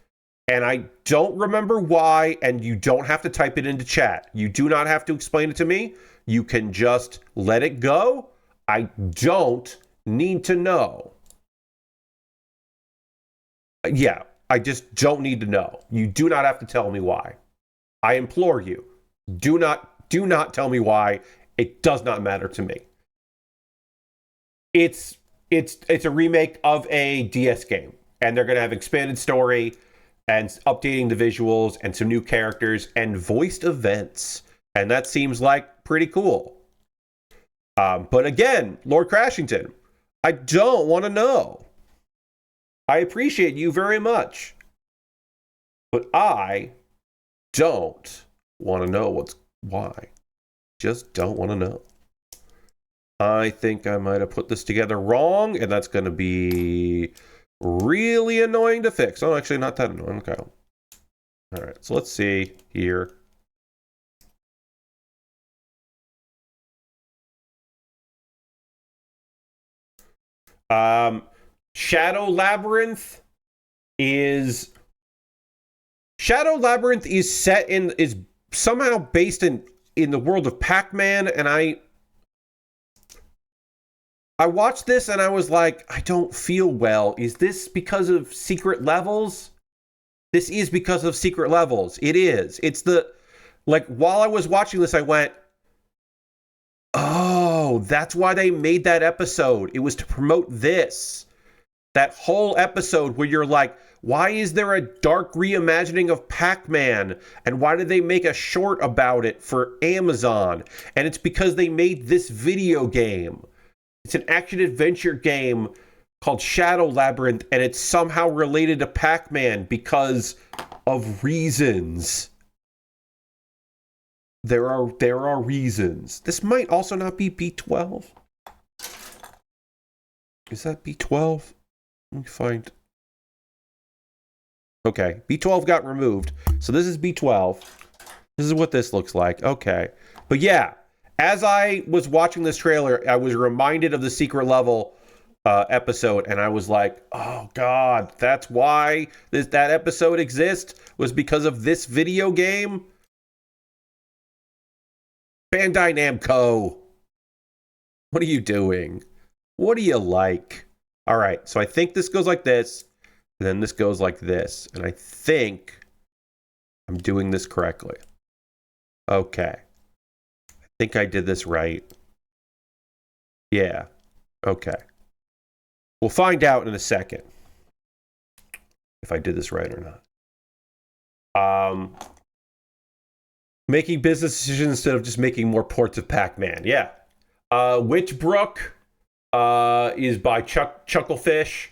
and I don't remember why, and you don't have to type it into chat. You do not have to explain it to me. You can just let it go. I don't need to know. Yeah, I just don't need to know. You do not have to tell me why. I implore you. Do not tell me why. It does not matter to me. it's a remake of a DS game, and they're gonna have expanded story and updating the visuals and some new characters and voiced events, and that seems like pretty cool. But again, Lord Crashington, I don't want to know. I appreciate you very much, but I don't want to know why. Just don't want to know. I think I might have put this together wrong, and that's going to be really annoying to fix. Oh, actually, not that annoying. Okay. All right, so let's see here. Shadow Labyrinth is set in, is somehow based in the world of Pac-Man, and I watched this and I was like, I don't feel well. Is this because of secret levels? This is because of secret levels. It is. It's like, while I was watching this, I went, oh, that's why they made that episode. It was to promote this. That whole episode where you're like, why is there a dark reimagining of Pac-Man? And why did they make a short about it for Amazon? And it's because they made this video game. It's an action-adventure game called Shadow Labyrinth, and it's somehow related to Pac-Man because of reasons. There are reasons. This might also not be B12. Is that B12? Let me find. Okay, B12 got removed. So this is B12. This is what this looks like. Okay. But yeah, as I was watching this trailer, I was reminded of the secret level episode, and I was like, oh God, that's why that episode exists, was because of this video game? Bandai Namco, what are you doing? What do you like? All right, so I think this goes like this, and then this goes like this, and I think I'm doing this correctly. Okay. I think I did this right. Yeah. Okay. We'll find out in a second if I did this right or not. Making business decisions instead of just making more ports of Pac-Man. Yeah. Witchbrook is by Chucklefish.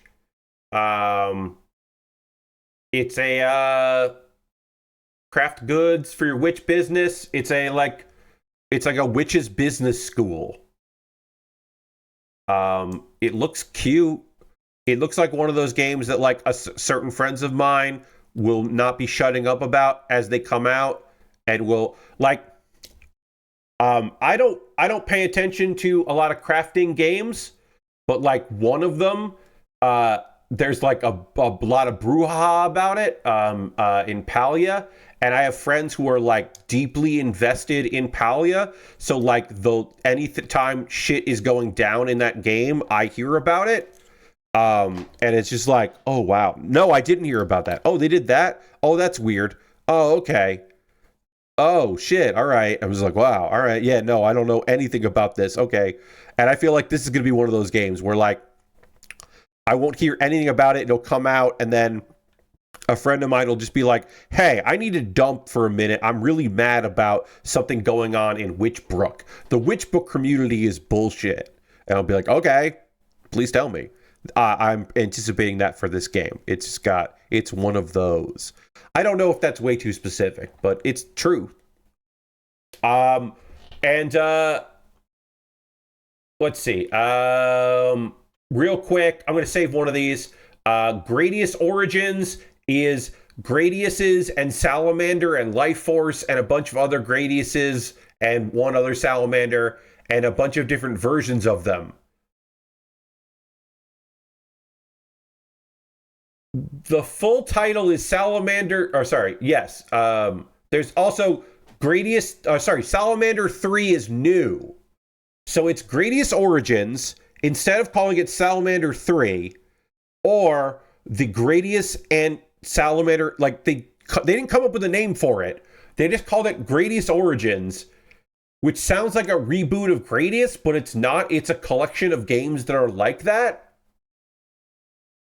It's a craft goods for your witch business. It's like a witch's business school. It looks cute. It looks like one of those games that like certain friends of mine will not be shutting up about as they come out, and will like. I don't pay attention to a lot of crafting games, but like one of them, there's like a lot of brouhaha about it in Palia, and I have friends who are like deeply invested in Palia, so like anytime shit is going down in that game, I hear about it, and it's just like, oh wow, no, I didn't hear about that. Oh, they did that? Oh, that's weird. Oh, okay. Oh shit, all right. I was like, wow, all right, yeah, no, I don't know anything about this. Okay. And I feel like this is going to be one of those games where like I won't hear anything about it. It'll come out, and then a friend of mine will just be like, hey, I need to dump for a minute. I'm really mad about something going on in Witchbrook. The Witchbrook community is bullshit. And I'll be like, okay, please tell me. I'm anticipating that for this game. It's one of those. I don't know if that's way too specific, but it's true. And let's see. Real quick, I'm going to save one of these. Gradius Origins is Gradiuses and Salamander and Life Force and a bunch of other Gradiuses and one other Salamander and a bunch of different versions of them. The full title is Salamander, or sorry, yes. There's also Gradius, Salamander 3 is new. So it's Gradius Origins, instead of calling it Salamander 3, or the Gradius and Salamander, like they didn't come up with a name for it. They just called it Gradius Origins. which sounds like a reboot of Gradius, but it's not. It's a collection of games that are like that.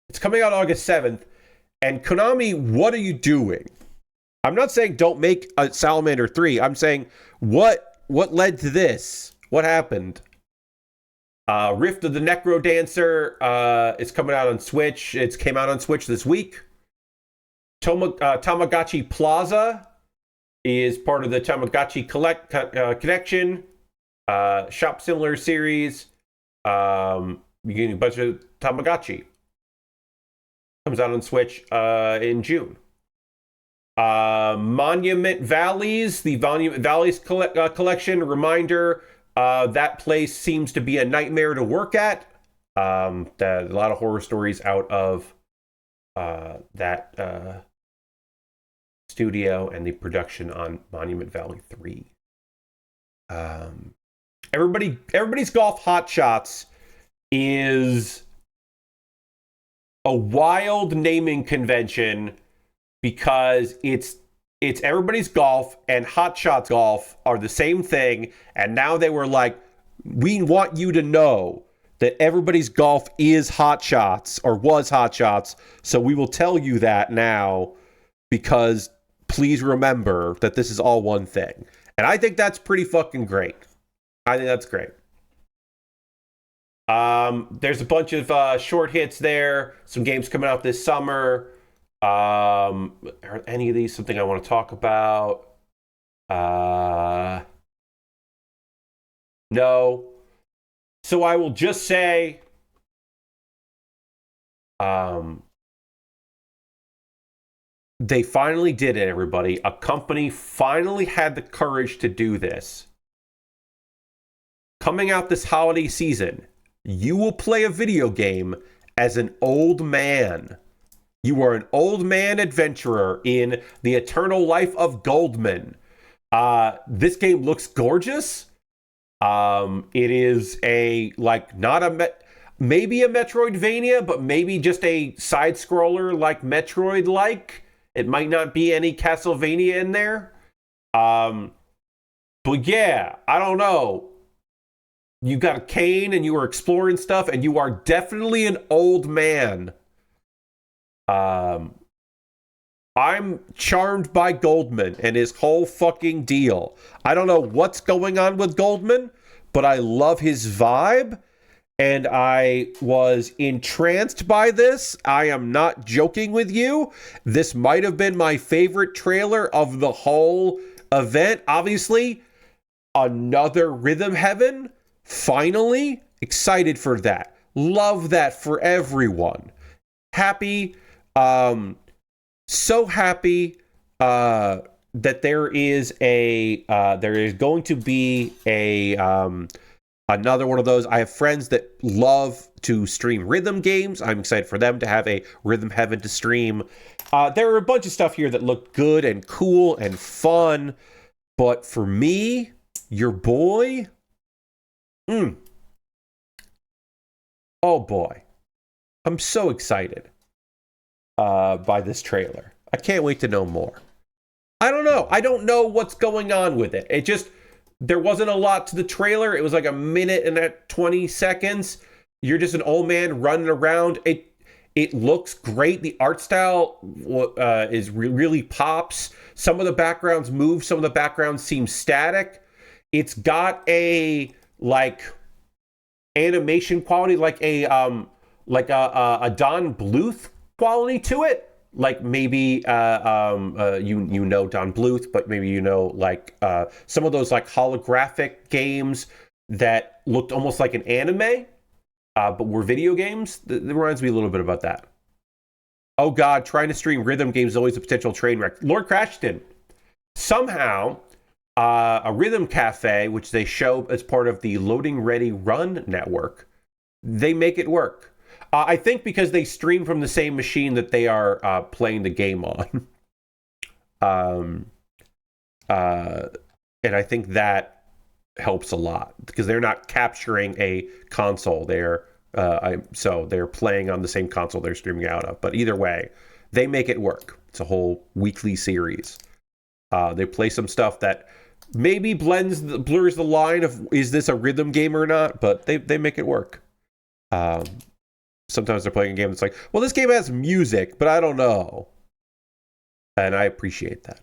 It's coming out August 7th. And Konami, what are you doing? I'm not saying don't make a Salamander 3. I'm saying what led to this? What happened? Rift of the Necro Dancer is coming out on Switch. It came out on Switch this week. Tamagotchi Plaza is part of the Tamagotchi Connection Shop Similar series. You're getting a bunch of Tamagotchi. Comes out on Switch in June. Monument Valleys, the Monument Valleys collection. Reminder, that place seems to be a nightmare to work at. A lot of horror stories out of that studio and the production on Monument Valley 3. Everybody's Golf Hot Shots is a wild naming convention because it's Everybody's Golf and Hot Shots Golf are the same thing, and now they were like, we want you to know that Everybody's Golf is Hot Shots or was Hot Shots, so we will tell you that now because please remember that this is all one thing. And I think that's pretty fucking great. I think that's great. There's a bunch of short hits there. Some games coming out this summer. Are any of these something I want to talk about? No. So I will just say, they finally did it, everybody. A company finally had the courage to do this. Coming out this holiday season, you will play a video game as an old man. You are an old man adventurer in The Eternal Life of Goldman. This game looks gorgeous. It is maybe a Metroidvania, but maybe just a side scroller like Metroid-like. It might not be any Castlevania in there. But yeah, I don't know. You got a cane and you are exploring stuff and you are definitely an old man. I'm charmed by Goldman and his whole fucking deal. I don't know what's going on with Goldman, but I love his vibe. And I was entranced by this. I am not joking with you. This might have been my favorite trailer of the whole event. Obviously, another Rhythm Heaven. Finally, excited for that. Love that for everyone. Happy. So happy that there is going to be another one of those. I have friends that love to stream rhythm games. I'm excited for them to have a Rhythm Heaven to stream. There are a bunch of stuff here that look good and cool and fun. But for me, your boy, oh boy, I'm so excited by this trailer. I can't wait to know more. I don't know. I don't know what's going on with it. There wasn't a lot to the trailer. It was like a minute and 20 seconds. You're just an old man running around. It looks great. The art style is really pops. Some of the backgrounds move. Some of the backgrounds seem static. It's got a animation quality, like a Don Bluth quality to it. Like maybe you know Don Bluth, but maybe some of those holographic games that looked almost like an anime, but were video games. That reminds me a little bit about that. Oh God, trying to stream rhythm games is always a potential train wreck. Lord Crashton. Somehow, a rhythm cafe, which they show as part of the Loading Ready Run network, they make it work. I think because they stream from the same machine that they are playing the game on. And I think that helps a lot because they're not capturing a console. So they're playing on the same console they're streaming out of. But either way, they make it work. It's a whole weekly series. They play some stuff that maybe blurs the line of is this a rhythm game or not, but they make it work. Sometimes they're playing a game that's like, well, this game has music, but I don't know. And I appreciate that.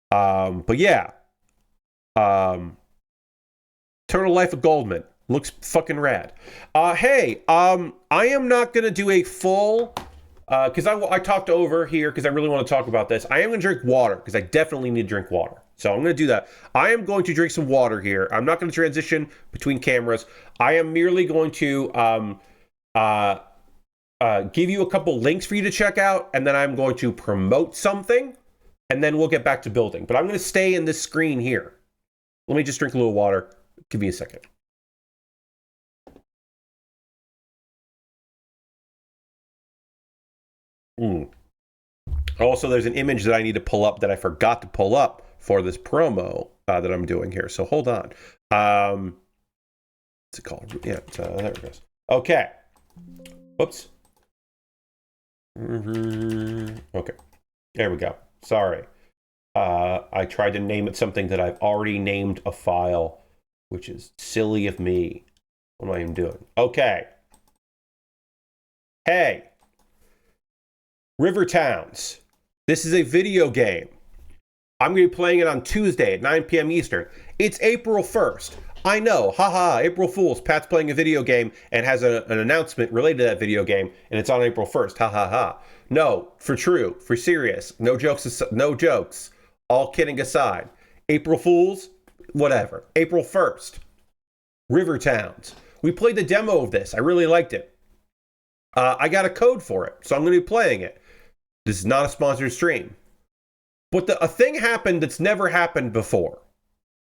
But yeah. Eternal Life of Goldman. Looks fucking rad. Hey, I am not going to do a full... because I talked over here because I really want to talk about this. I am going to drink water because I definitely need to drink water. So I'm going to do that. I am going to drink some water here. I'm not going to transition between cameras. I am merely going to give you a couple links for you to check out, and then I'm going to promote something, and then we'll get back to building. But I'm going to stay in this screen here. Let me just drink a little water. Give me a second. Also, there's an image that I need to pull up that I forgot to pull up for this promo that I'm doing here. So hold on. What's it called? Yeah, there it goes. Okay. Whoops. Okay. There we go. Sorry. I tried to name it something that I've already named a file, which is silly of me. What am I even doing? Okay. Hey. River Towns. This is a video game. I'm going to be playing it on Tuesday at 9 p.m. Eastern. It's April 1st. I know, haha, April Fools. Pat's playing a video game and has an announcement related to that video game, and it's on April 1st. Ha ha ha. No, for true, for serious. No jokes, no jokes. All kidding aside. April Fools, whatever. April 1st. River Towns. We played the demo of this. I really liked it. I got a code for it, so I'm going to be playing it. This is not a sponsored stream. But a thing happened that's never happened before.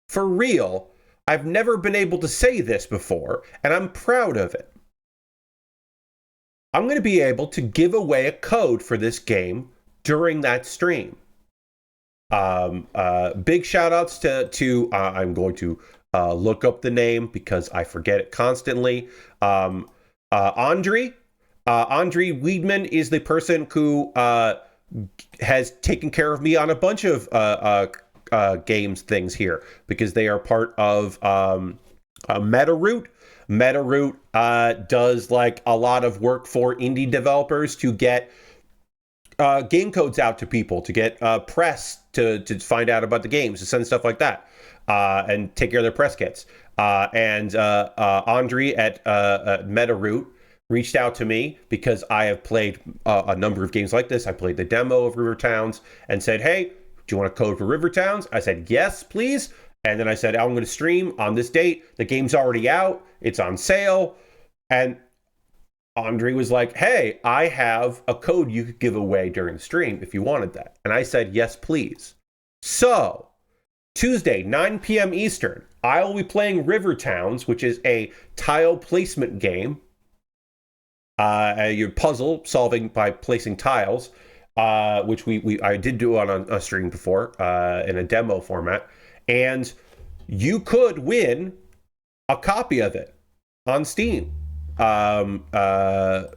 For real, I've never been able to say this before, and I'm proud of it. I'm going to be able to give away a code for this game during that stream. Big shout outs to I'm going to look up the name because I forget it constantly. Andre Weedman is the person who has taken care of me on a bunch of games things here because they are part of MetaRoot. MetaRoot does like a lot of work for indie developers to get game codes out to people, to get press to find out about the games, to send stuff like that, and take care of their press kits. And Andre at MetaRoot reached out to me because I have played a number of games like this. I played the demo of River Towns and said, hey, do you want a code for River Towns? I said, yes, please. And then I said, I'm going to stream on this date. The game's already out. It's on sale. And Andre was like, hey, I have a code you could give away during the stream if you wanted that. And I said, yes, please. So, Tuesday, 9 p.m. Eastern, I will be playing River Towns, which is a tile placement game. Your puzzle solving by placing tiles, which I did do on a stream before in a demo format, and you could win a copy of it on Steam,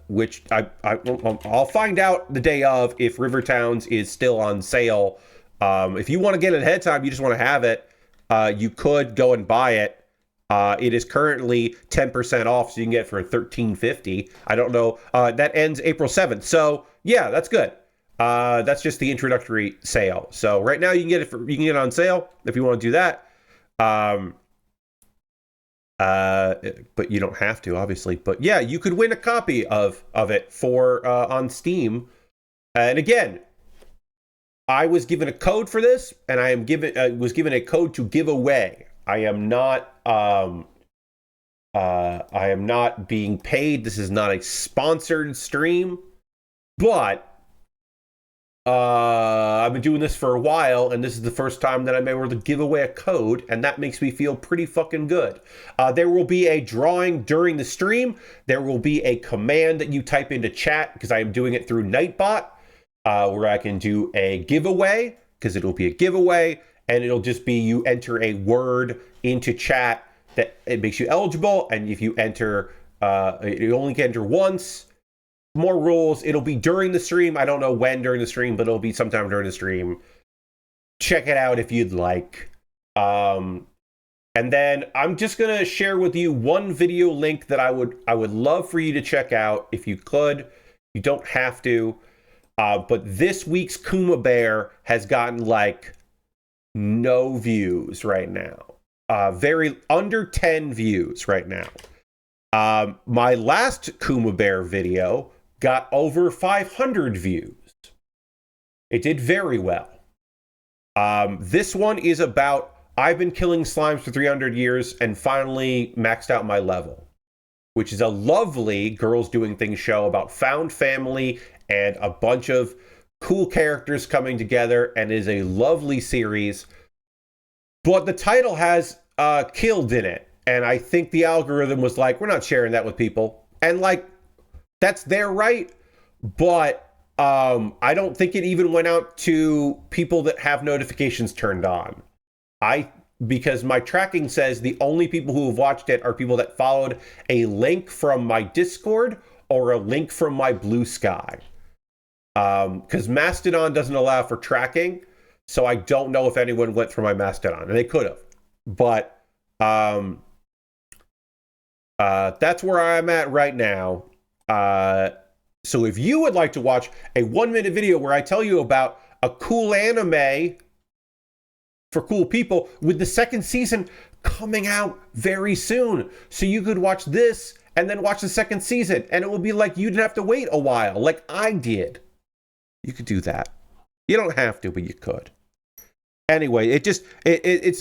which I'll find out the day of if River Towns is still on sale. If you want to get it ahead of time, you just want to have it, you could go and buy it. It is currently 10% off, so you can get it for $13.50. I don't know. That ends April 7th. So yeah, that's good. That's just the introductory sale. So right now you can get it on sale if you want to do that. But you don't have to, obviously. But yeah, you could win a copy of it for on Steam. And again, I was given a code for this, and I was given a code to give away. I am not being paid. This is not a sponsored stream, but I've been doing this for a while, and this is the first time that I'm able to give away a code, and that makes me feel pretty fucking good. There will be a drawing during the stream. There will be a command that you type into chat, because I am doing it through Nightbot, where I can do a giveaway, because it'll be a giveaway, and it'll just be you enter a word into chat that it makes you eligible, and if you enter, you only can enter once. More rules. It'll be during the stream. I don't know when during the stream, but it'll be sometime during the stream. Check it out if you'd like. And then I'm just gonna share with you one video link that I would love for you to check out if you could. You don't have to. But this week's Kuma Baer has gotten like no views right now. Very under 10 views right now. My last Kuma Baer video got over 500 views. It did very well. This one is about I've been killing slimes for 300 years and finally maxed out my level, which is a lovely girls doing things show about found family and a bunch of cool characters coming together, and is a lovely series. But the title has killed in it, and I think the algorithm was like, we're not sharing that with people. And like, that's their right, but I don't think it even went out to people that have notifications turned on. Because my tracking says the only people who have watched it are people that followed a link from my Discord or a link from my Blue Sky. Because Mastodon doesn't allow for tracking, so I don't know if anyone went through my Mastodon, and they could have. But that's where I'm at right now. So if you would like to watch a 1-minute video where I tell you about a cool anime for cool people with the second season coming out very soon, so you could watch this and then watch the second season, and it will be like you didn't have to wait a while like I did. You could do that. You don't have to, but you could. Anyway, it's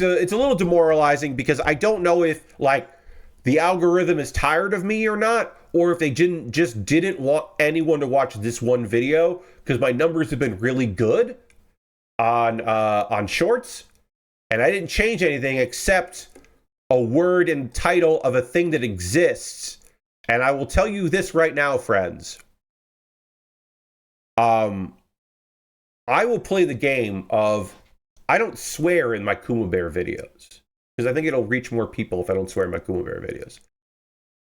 a little demoralizing because I don't know if like the algorithm is tired of me or not, or if they just didn't want anyone to watch this one video, because my numbers have been really good on shorts. And I didn't change anything except a word and title of a thing that exists. And I will tell you this right now, friends. I will play the game of I don't swear in my Kuma Baer videos, because I think it'll reach more people if I don't swear in my Kuma Baer videos.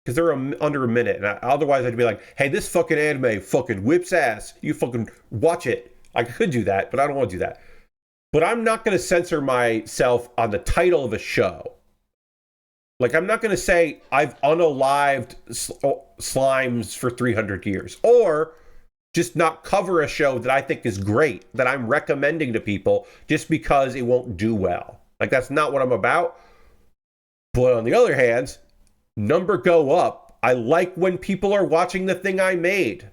Because they're under a minute, and otherwise I'd be like, hey, this fucking anime fucking whips ass. You fucking watch it. I could do that, but I don't want to do that. But I'm not going to censor myself on the title of a show. Like, I'm not going to say I've unalived slimes for 300 years. Or just not cover a show that I think is great, that I'm recommending to people just because it won't do well. Like, that's not what I'm about. But on the other hand, number go up. I like when people are watching the thing I made.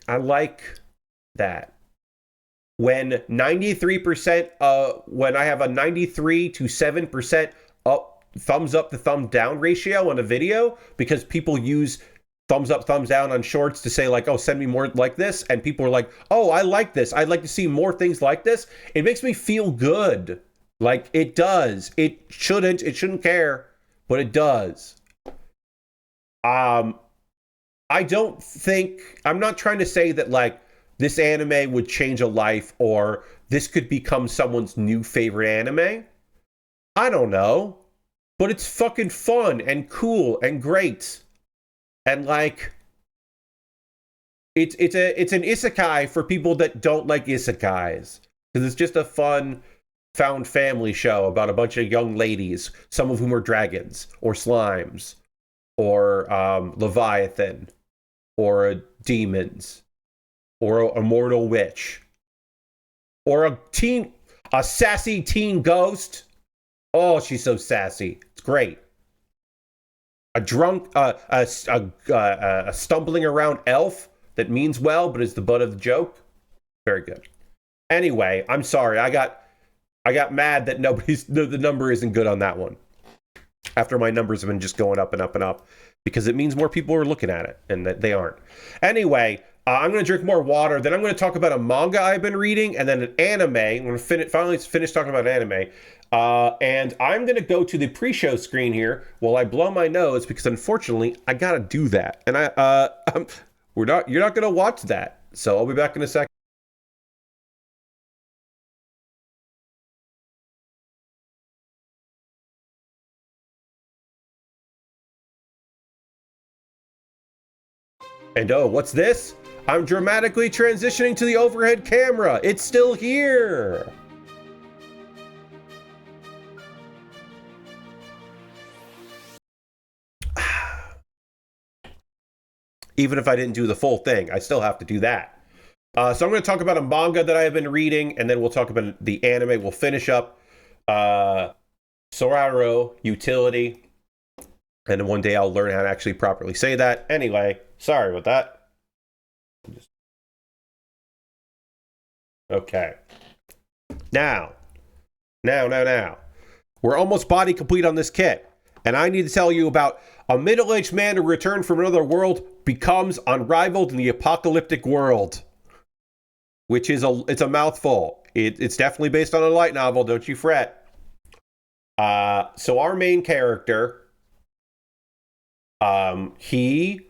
I like that. When 93%, when I have a 93 to 7% up, thumbs up to thumbs down ratio on a video, because people use thumbs up, thumbs down on shorts to say like, oh, send me more like this. And people are like, oh, I like this. I'd like to see more things like this. It makes me feel good. Like it does. It shouldn't care, but it does. I don't think, I'm not trying to say that like, this anime would change a life, or this could become someone's new favorite anime. I don't know. But it's fucking fun and cool and great. And like, it's an isekai for people that don't like isekais. Because it's just a fun found family show about a bunch of young ladies, some of whom are dragons, or slimes, or Leviathan, or demons, or a mortal witch, or a sassy teen ghost. Oh, she's so sassy. It's great. A drunk, a stumbling around elf that means well, but is the butt of the joke. Very good. Anyway, I'm sorry. I got mad that the number isn't good on that one. After my numbers have been just going up and up and up, because it means more people are looking at it, and that they aren't. Anyway, I'm going to drink more water. Then I'm going to talk about a manga I've been reading, and then an anime. I'm going to finally finish talking about anime. And I'm going to go to the pre-show screen here while I blow my nose, because unfortunately I got to do that. And you're not going to watch that. So I'll be back in a second. And oh, what's this? I'm dramatically transitioning to the overhead camera. It's still here. Even if I didn't do the full thing, I still have to do that. So I'm going to talk about a manga that I have been reading, and then we'll talk about the anime. We'll finish up Sorairo, Utility, and then one day I'll learn how to actually properly say that. Anyway, sorry about that. Okay. Now. We're almost body complete on this kit, and I need to tell you about a middle-aged man who returned from another world becomes unrivaled in the apocalyptic world, which is it's a mouthful. It's definitely based on a light novel, don't you fret. So our main character, he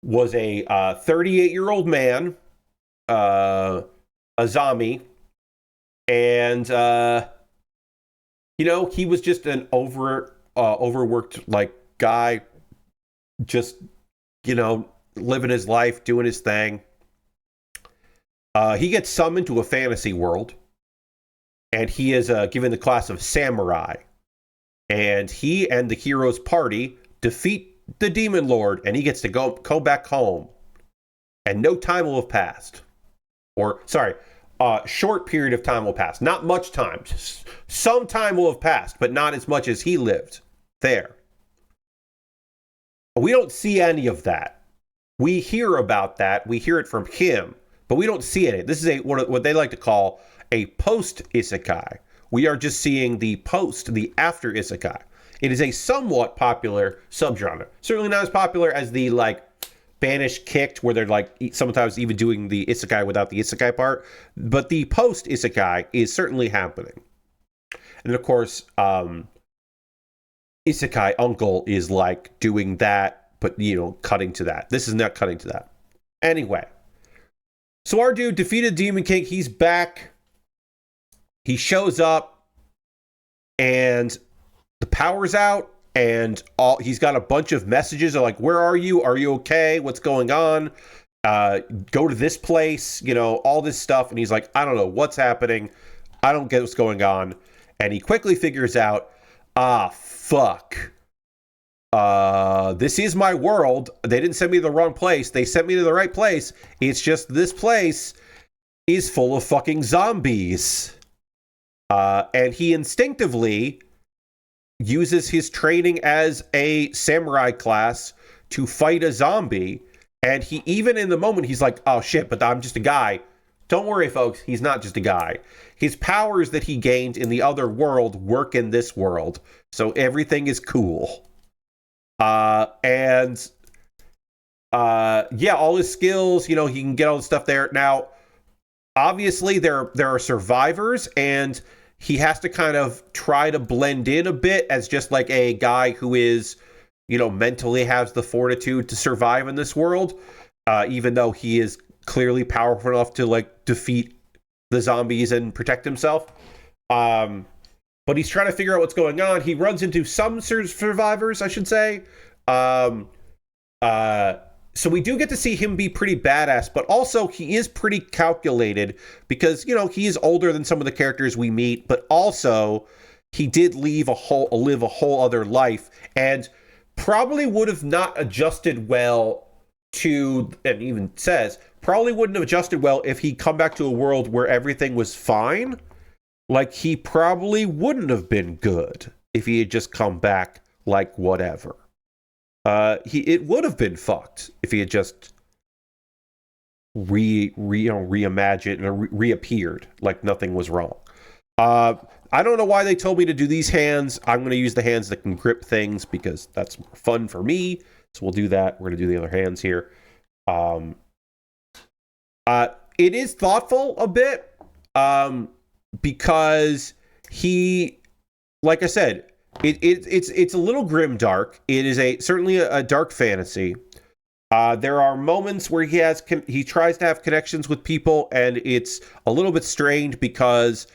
was a 38-year-old man, Azami, and he was just an overworked like guy, just living his life, doing his thing. He gets summoned to a fantasy world, and he is given the class of samurai, and he and the hero's party defeat the demon lord, and he gets to go back home, and no time will have passed. Short period of time will pass. Not much time. Some time will have passed, but not as much as he lived there. We don't see any of that. We hear about that. We hear it from him, but we don't see it. This is what they like to call a post-isekai. We are just seeing the after isekai. It is a somewhat popular subgenre. Certainly not as popular as the Banished, Kicked, where they're sometimes even doing the isekai without the isekai part. But the post-isekai is certainly happening. And of course, Isekai Uncle is doing that, but cutting to that. This is not cutting to that. Anyway, so our dude defeated Demon King. He's back. He shows up, and the power's out. And he's got a bunch of messages like, where are you? Are you okay? What's going on? Go to this place, all this stuff. And he's like, I don't know what's happening. I don't get what's going on. And he quickly figures out, fuck. This is my world. They didn't send me to the wrong place. They sent me to the right place. It's just this place is full of fucking zombies. And he instinctively uses his training as a samurai class to fight a zombie. And he, even in the moment, he's like, oh shit, but I'm just a guy. Don't worry, folks. He's not just a guy. His powers that he gained in the other world work in this world. So everything is cool. All his skills, he can get all the stuff there. Now, obviously, there are survivors, and he has to kind of try to blend in a bit as just a guy who is, mentally has the fortitude to survive in this world, even though he is clearly powerful enough to defeat the zombies and protect himself. But he's trying to figure out what's going on. He runs into some survivors, I should say. So we do get to see him be pretty badass, but also he is pretty calculated because, he is older than some of the characters we meet, but also he did live a whole other life, and probably would have not adjusted well to, and even says, probably wouldn't have adjusted well if he'd come back to a world where everything was fine. He probably wouldn't have been good if he had just come back whatever. It would have been fucked if he had just reimagined and reappeared like nothing was wrong. I don't know why they told me to do these hands. I'm going to use the hands that can grip things because that's more fun for me. So we'll do that. We're going to do the other hands here. It is thoughtful a bit because he, like I said, it's a little grim dark. It is certainly a dark fantasy. There are moments where he tries to have connections with people, and it's a little bit strange because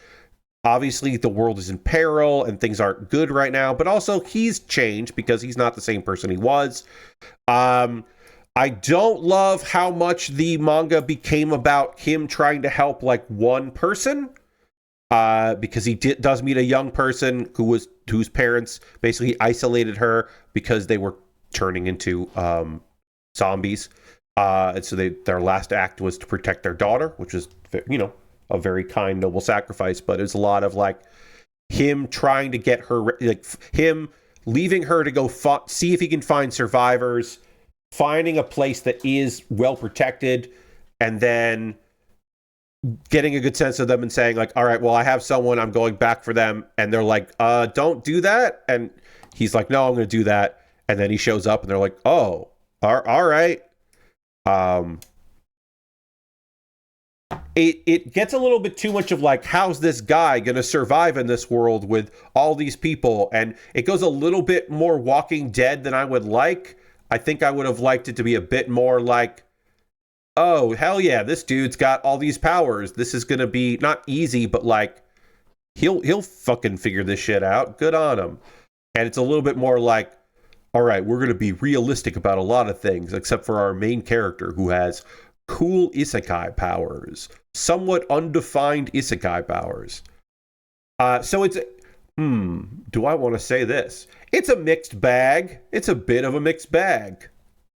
obviously the world is in peril and things aren't good right now, but also he's changed because he's not the same person he was. I don't love how much the manga became about him trying to help one person, because he does meet a young person whose parents basically isolated her because they were turning into zombies. And so their last act was to protect their daughter, which is, a very kind, noble sacrifice. But it's a lot of like him trying to get her, like him leaving her to go see if he can find survivors, finding a place that is well protected, and then getting a good sense of them and saying like, all right, well, I have someone, I'm going back for them. And they're like, don't do that. And he's like, no, I'm going to do that. And then he shows up and they're like, oh, all right. It gets a little bit too much of like, how's this guy going to survive in this world with all these people? And it goes a little bit more Walking Dead than I would like. I think I would have liked it to be a bit more like, oh, hell yeah, this dude's got all these powers. This is going to be not easy, but like, he'll fucking figure this shit out. Good on him. And it's a little bit more like, all right, we're going to be realistic about a lot of things, except for our main character who has cool isekai powers. Somewhat undefined isekai powers. So it's, do I want to say this? It's a mixed bag. It's a bit of a mixed bag.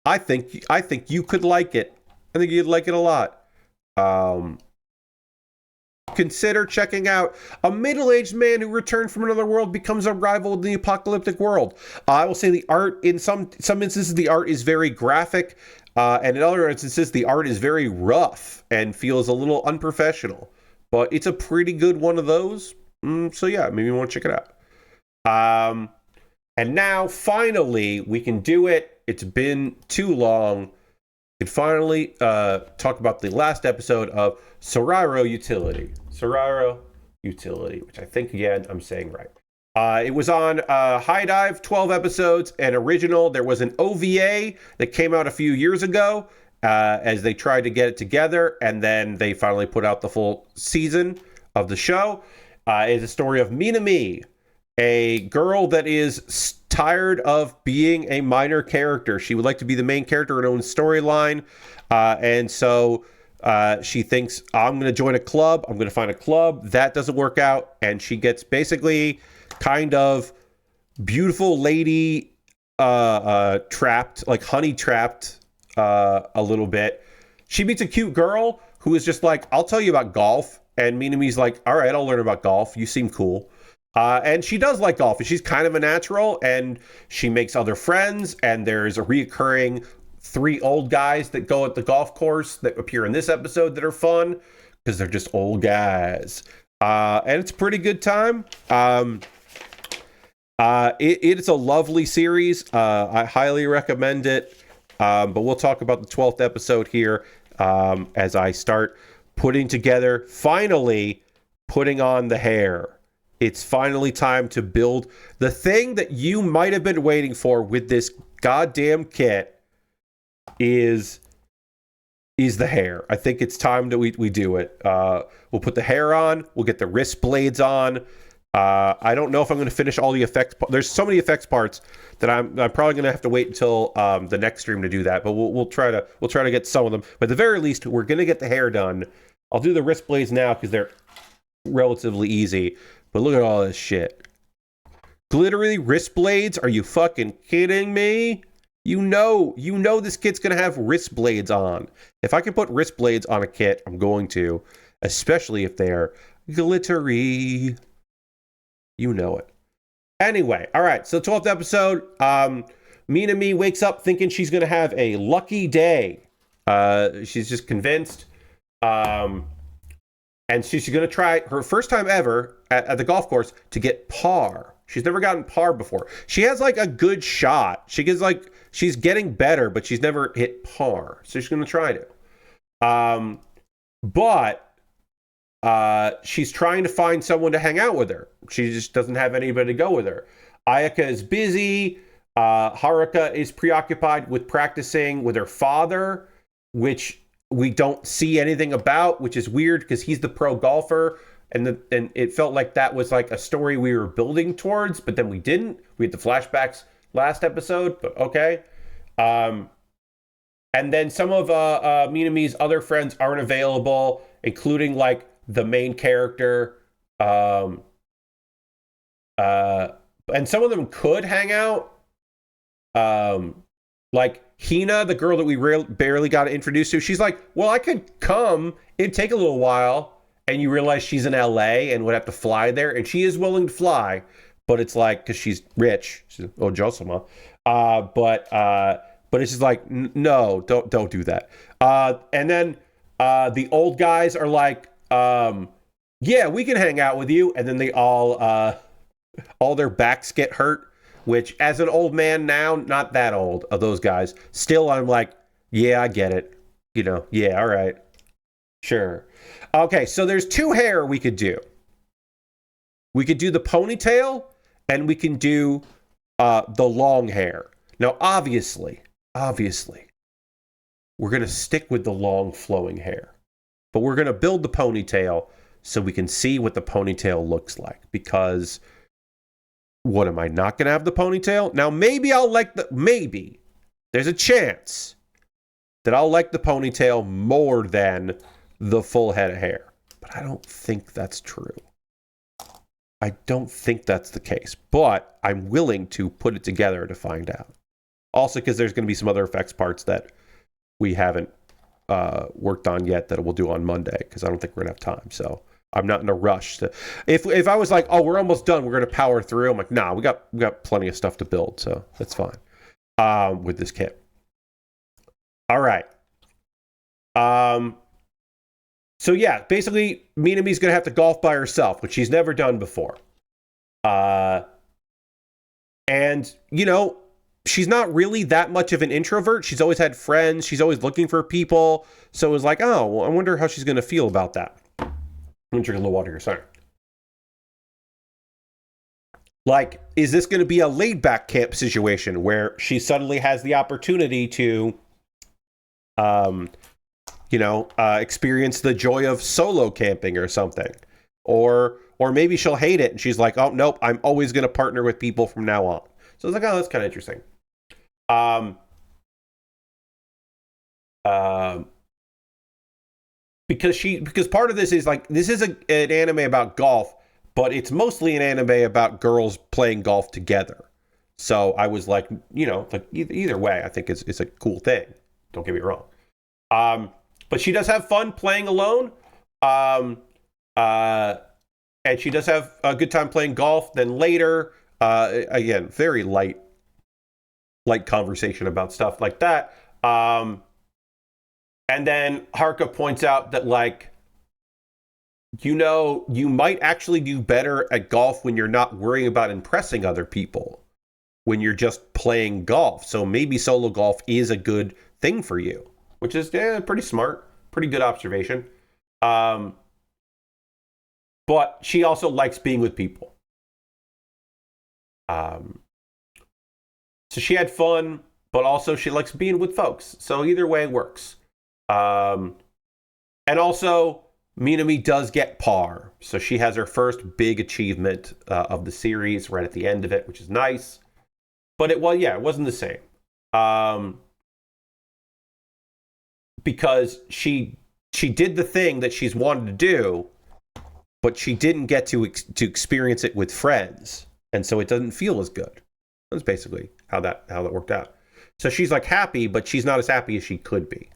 I think you could like it. I think you'd like it a lot. Consider checking out a middle-aged man who returned from another world becomes a rival in the apocalyptic world. I will say the art, in some instances, the art is very graphic, and in other instances, the art is very rough and feels a little unprofessional. But it's a pretty good one of those. So yeah, maybe you want to check it out. And now, finally, we can do it. It's been too long. We can finally talk about the last episode of Sorairo Utility. Sorairo Utility, which I think, again, I'm saying right. It was on HIDIVE, 12 episodes, an original. There was an OVA that came out a few years ago as they tried to get it together, and then they finally put out the full season of the show. It's a story of Minami, a girl that is tired of being a minor character. She would like to be the main character in her own storyline. And so she thinks, I'm going to join a club. I'm going to find a club. That doesn't work out. And she gets basically kind of beautiful lady trapped, like honey trapped a little bit. She meets a cute girl who is just like, I'll tell you about golf. And Minami's like, all right, I'll learn about golf. You seem cool. And she does like golf, and she's kind of a natural, and she makes other friends, and there's a reoccurring 3 old guys that go at the golf course that appear in this episode that are fun, because they're just old guys. And it's a pretty good time. It's a lovely series. I highly recommend it. But we'll talk about the 12th episode here as I start finally putting on the hair. It's finally time to build the thing that you might have been waiting for with this goddamn kit is the hair. I think it's time that we do it. We'll put the hair on. We'll get the wrist blades on. I don't know if I'm going to finish all the effects. There's so many effects parts that I'm probably going to have to wait until the next stream to do that. But we'll try to get some of them. But at the very least, we're going to get the hair done. I'll do the wrist blades now because they're relatively easy. But look at all this shit. Glittery wrist blades? Are you fucking kidding me? You know this kit's going to have wrist blades on. If I can put wrist blades on a kit, I'm going to. Especially if they're glittery. You know it. Anyway, all right. So 12th episode. Minami wakes up thinking she's going to have a lucky day. She's just convinced. And she's going to try her first time ever at the golf course to get par. She's never gotten par before. She has like a good shot. She's getting better, but she's never hit par. So she's going to try to. But she's trying to find someone to hang out with her. She just doesn't have anybody to go with her. Ayaka is busy. Haruka is preoccupied with practicing with her father, which we don't see anything about, which is weird because he's the pro golfer, and it felt like that was like a story we were building towards, but then we didn't. We had the flashbacks last episode, but okay. And then some of Minami's other friends aren't available, including like the main character. And some of them could hang out. Like Hina, the girl that we barely got introduced to, she's like, well, I could come. It'd take a little while. And you realize she's in LA and would have to fly there. And she is willing to fly. But it's like, because she's rich. She's Ojosama. But it's just like, no, don't do that. And then the old guys are like, yeah, we can hang out with you. And then they all their backs get hurt. Which, as an old man now, not that old of those guys, still I'm like, yeah, I get it. You know, yeah, all right. Sure. Okay, so there's two hair we could do. We could do the ponytail, and we can do the long hair. Now, obviously, we're going to stick with the long flowing hair. But we're going to build the ponytail so we can see what the ponytail looks like. Because... what, am I not going to have the ponytail? Now, maybe I'll like maybe. There's a chance that I'll like the ponytail more than the full head of hair. But I don't think that's true. I don't think that's the case. But I'm willing to put it together to find out. Also, because there's going to be some other effects parts that we haven't worked on yet that we'll do on Monday. Because I don't think we're going to have time, so... I'm not in a rush to. If I was like, oh, we're almost done, we're gonna power through. I'm like, nah, we got plenty of stuff to build, so that's fine. With this kit. All right. So yeah, basically, Minami's gonna have to golf by herself, which she's never done before. And you know, she's not really that much of an introvert. She's always had friends. She's always looking for people. So it was like, oh, well, I wonder how she's gonna feel about that. I'm gonna drink a little water here, sorry. Like, is this gonna be a laid-back camp situation where she suddenly has the opportunity to, experience the joy of solo camping or something? Or maybe she'll hate it and she's like, oh, nope, I'm always gonna partner with people from now on. So it's like, oh, that's kind of interesting. Because part of this is like, this is an anime about golf, but it's mostly an anime about girls playing golf together. So I was like, you know, like either way, I think it's a cool thing. Don't get me wrong. But she does have fun playing alone. And she does have a good time playing golf. Then later, again, very light conversation about stuff like that. And then Haruka points out that, like, you know, you might actually do better at golf when you're not worrying about impressing other people, when you're just playing golf. So maybe solo golf is a good thing for you, which is pretty smart, pretty good observation. But she also likes being with people. So she had fun, but also she likes being with folks. So either way works. And also, Minami does get par. So she has her first big achievement of the series right at the end of it, which is nice. But it wasn't the same. Because she did the thing that she's wanted to do, but she didn't get to experience it with friends. And so it doesn't feel as good. That's basically how that worked out. So she's like happy, but she's not as happy as she could be.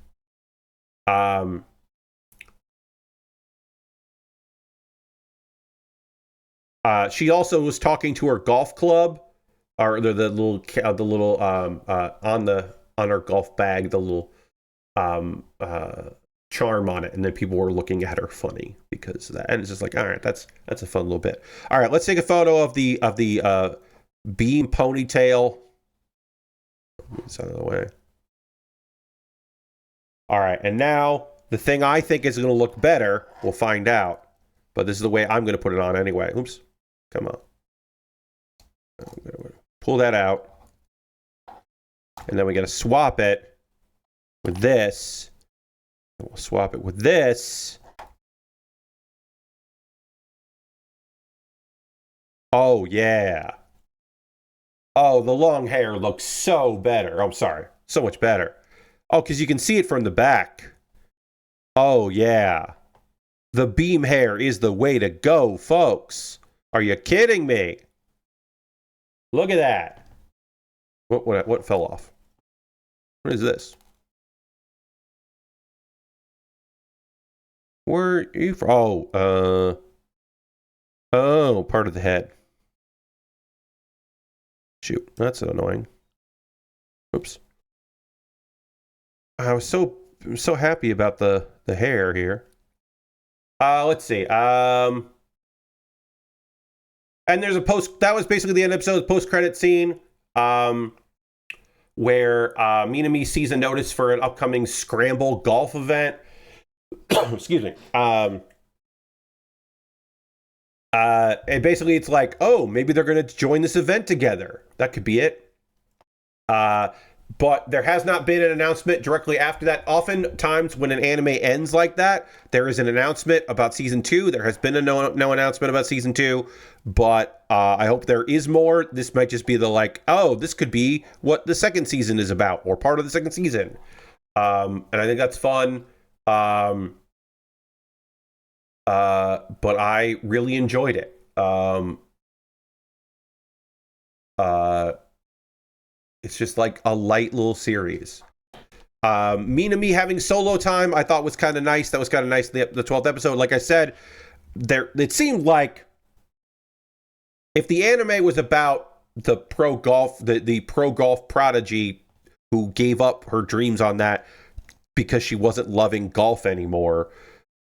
She also was talking to her golf club, or the little on her golf bag, the little charm on it, and then people were looking at her funny because of that. And it's just like, all right, that's a fun little bit. All right, let's take a photo of the beam ponytail. It's out of the way. All right, and now the thing I think is going to look better, we'll find out. But this is the way I'm going to put it on anyway. Oops, come on. I'm going to pull that out. And then we got to swap it with this. And we'll swap it with this. Oh, yeah. Oh, the long hair looks so better. I'm sorry. So much better. Oh, because you can see it from the back. Oh, yeah. The beam hair is the way to go, folks. Are you kidding me? Look at that. What fell off? What is this? Where are you from? Oh, part of the head. Shoot, that's annoying. Oops. I was so happy about the hair here. Let's see. And there's a post. That was basically the end of the episode. Post-credit scene. Where Minami sees a notice for an upcoming Scramble golf event. Excuse me. And basically it's like, oh, maybe they're going to join this event together. That could be it. But there has not been an announcement directly after that. Oftentimes when an anime ends like that, there is an announcement about season 2. There has been no announcement about season 2, but I hope there is more. This might just be the like, oh, this could be what the second season is about, or part of the second season. And I think that's fun. But I really enjoyed it. It's just like a light little series. Minami having solo time, I thought was kind of nice. That was kind of nice. The 12th episode, like I said, it seemed like if the anime was about the pro golf, the pro golf prodigy who gave up her dreams on that because she wasn't loving golf anymore.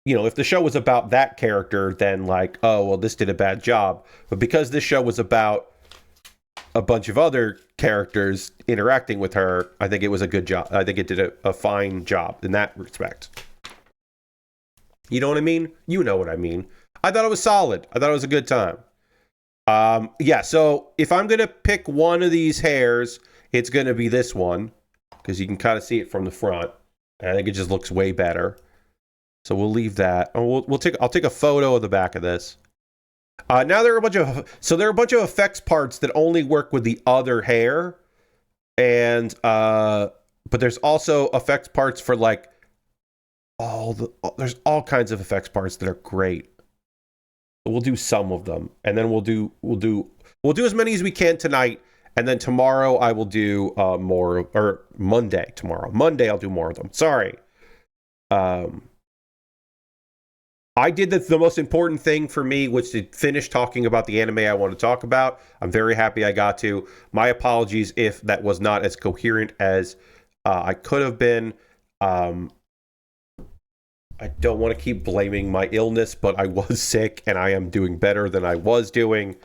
You know, if the show was about that character, then like, oh, well, this did a bad job. But because this show was about a bunch of other characters interacting with her, I think it was a good job. I think it did a fine job in that respect. You know what I mean? You know what I mean. I thought it was solid. I thought it was a good time. Yeah, so if I'm going to pick one of these hairs, it's going to be this one, because you can kind of see it from the front. And I think it just looks way better. So we'll leave that. Oh, I'll take a photo of the back of this. Now there are a bunch of effects parts that only work with the other hair, and but there's also effects parts for like there's all kinds of effects parts that are great. We'll do some of them, and then we'll do as many as we can tonight, and then tomorrow I will do more, or Monday I'll do more of them. Sorry. I did the most important thing for me, which to finish talking about the anime I want to talk about. I'm very happy I got to. My apologies if that was not as coherent as I could have been. I don't want to keep blaming my illness, but I was sick and I am doing better than I was doing.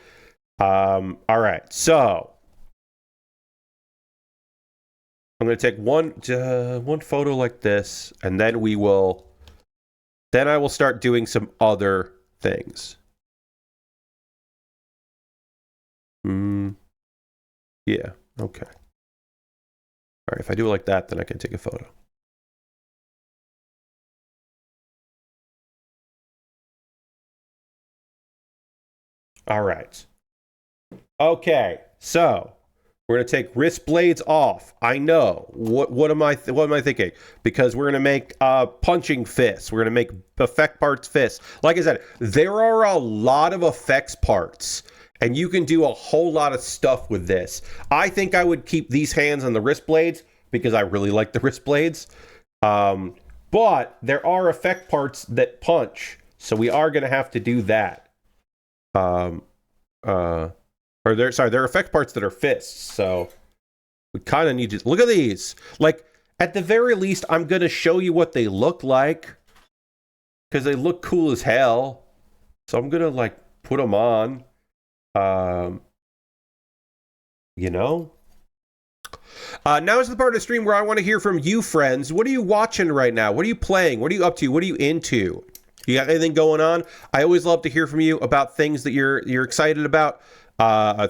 All right, so I'm going to take one photo like this, and then I will start doing some other things. Yeah, okay. All right, if I do it like that, then I can take a photo. All right. Okay, so we're going to take wrist blades off. I know. What am I thinking? Because we're going to make punching fists. We're going to make effect parts fists. Like I said, there are a lot of effects parts, and you can do a whole lot of stuff with this. I think I would keep these hands on the wrist blades because I really like the wrist blades. But there are effect parts that punch, so we are going to have to do that. There are effect parts that are fists, so we kind of need to look at these. Like, at the very least, I'm going to show you what they look like, because they look cool as hell. So I'm going to, like, put them on. You know? Now is the part of the stream where I want to hear from you, friends. What are you watching right now? What are you playing? What are you up to? What are you into? You got anything going on? I always love to hear from you about things that you're excited about.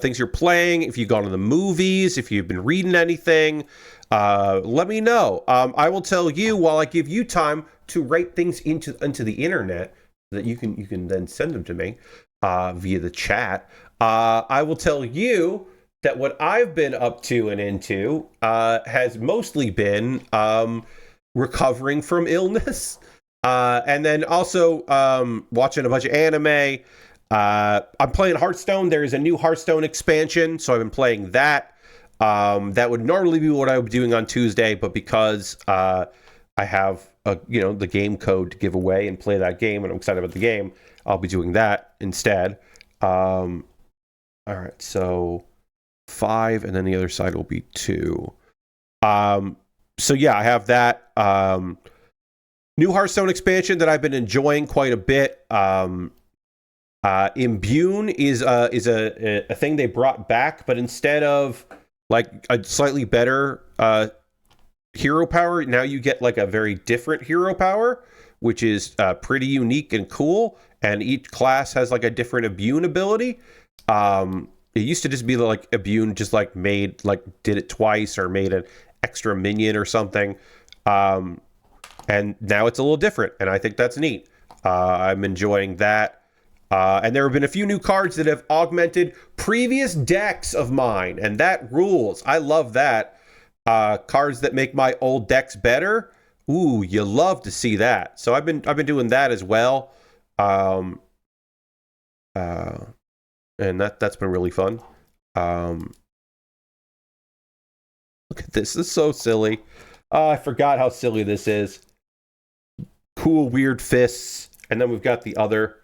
Things you're playing, if you've gone to the movies, if you've been reading anything, let me know. I will tell you while I give you time to write things into the internet that you can then send them to me via the chat. I will tell you that what I've been up to and into has mostly been recovering from illness, and then also watching a bunch of anime. I'm playing Hearthstone. There is a new Hearthstone expansion, so I've been playing that. That would normally be what I would be doing on Tuesday, but because I have the game code to give away and play that game, and I'm excited about the game, I'll be doing that instead. All right, so 5, and then the other side will be 2. So yeah, I have that new Hearthstone expansion that I've been enjoying quite a bit. Imbune is a thing they brought back, but instead of like a slightly better hero power, now you get like a very different hero power, which is pretty unique and cool. And each class has like a different Imbune ability. It used to just be like Imbune just like did it twice or made an extra minion or something. And now it's a little different, and I think that's neat. I'm enjoying that. And there have been a few new cards that have augmented previous decks of mine, and that rules. I love that. Cards that make my old decks better. Ooh, you love to see that. So I've been doing that as well. And that's been really fun. Look at this. This is so silly. I forgot how silly this is. Cool, weird fists. And then we've got the other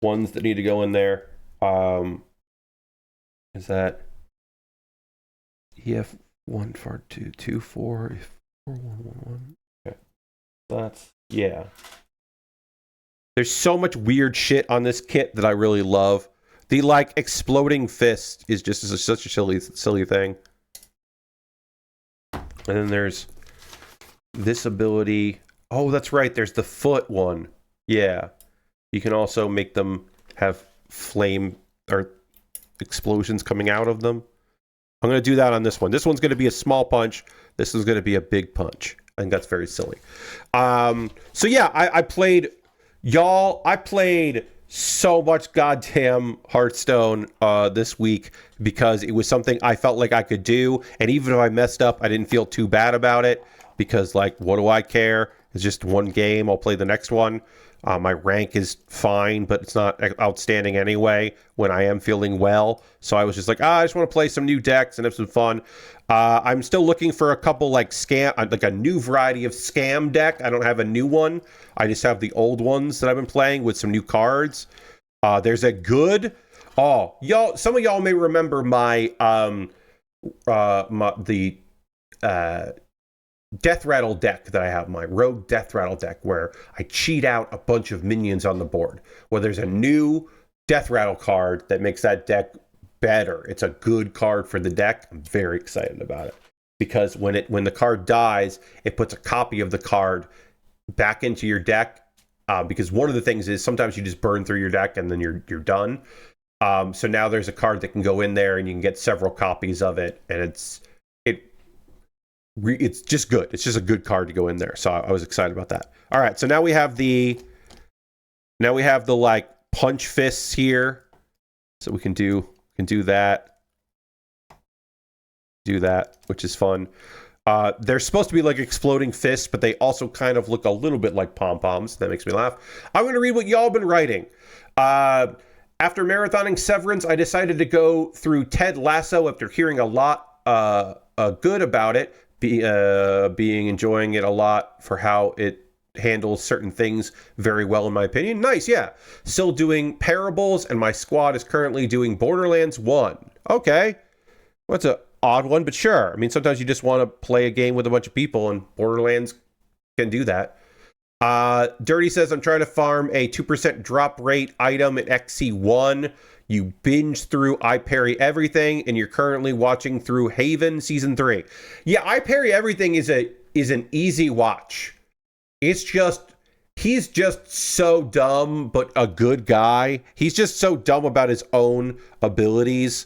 ones that need to go in there. Is that EF 1 for 2 2 4 4 1 1 1? Okay, that's yeah. There's so much weird shit on this kit that I really love. The like exploding fist is just such a silly thing. And then there's this ability. Oh, that's right. There's the foot one. Yeah. You can also make them have flame or explosions coming out of them. I'm going to do that on this one. This one's going to be a small punch. This is going to be a big punch. I think that's very silly. So yeah, I played so much goddamn Hearthstone this week because it was something I felt like I could do. And even if I messed up, I didn't feel too bad about it because, like, what do I care? It's just one game. I'll play the next one. My rank is fine, but it's not outstanding anyway when I am feeling well. So I was just like, I just want to play some new decks and have some fun. I'm still looking for a couple like a new variety of scam deck. I don't have a new one. I just have the old ones that I've been playing with some new cards. There's a good... Oh, y'all! Some of y'all may remember my Death Rattle deck that I have, my Rogue Death Rattle deck, where I cheat out a bunch of minions on the board. Well, there's a new Death Rattle card that makes that deck better. It's a good card for the deck. I'm very excited about it because when the card dies, it puts a copy of the card back into your deck. Because one of the things is sometimes you just burn through your deck and then you're done. So now there's a card that can go in there and you can get several copies of it, and it's just good. It's just a good card to go in there. So I was excited about that. All right, so now we have the like punch fists here. So we can do that. Do that, which is fun. They're supposed to be like exploding fists, but they also kind of look a little bit like pom-poms. That makes me laugh. I'm going to read what y'all been writing. After marathoning Severance, I decided to go through Ted Lasso after hearing a lot good about it. Enjoying it a lot for how it handles certain things very well, in my opinion. Nice, yeah. Still doing Parables, and my squad is currently doing Borderlands 1. Okay. Well, that's an odd one, but sure. I mean, sometimes you just want to play a game with a bunch of people, and Borderlands can do that. Dirty says, I'm trying to farm a 2% drop rate item at XC1. You binge through I Parry Everything, and you're currently watching through Haven Season 3. Yeah, I Parry Everything is an easy watch. It's just, he's just so dumb, but a good guy. He's just so dumb about his own abilities.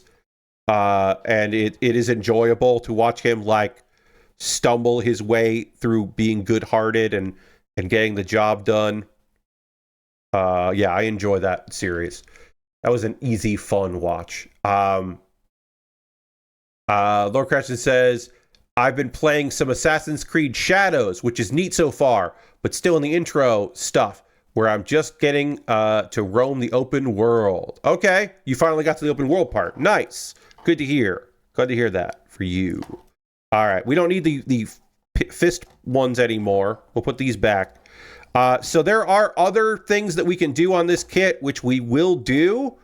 And it is enjoyable to watch him, like, stumble his way through being good-hearted and getting the job done. Yeah, I enjoy that series. That was an easy, fun watch. Lord Crashton says, I've been playing some Assassin's Creed Shadows, which is neat so far, but still in the intro stuff, where I'm just getting to roam the open world. Okay, you finally got to the open world part. Nice. Good to hear. Glad to hear that. for you. All right, we don't need the fist ones anymore. We'll put these back. So there are other things that we can do on this kit, which we will do.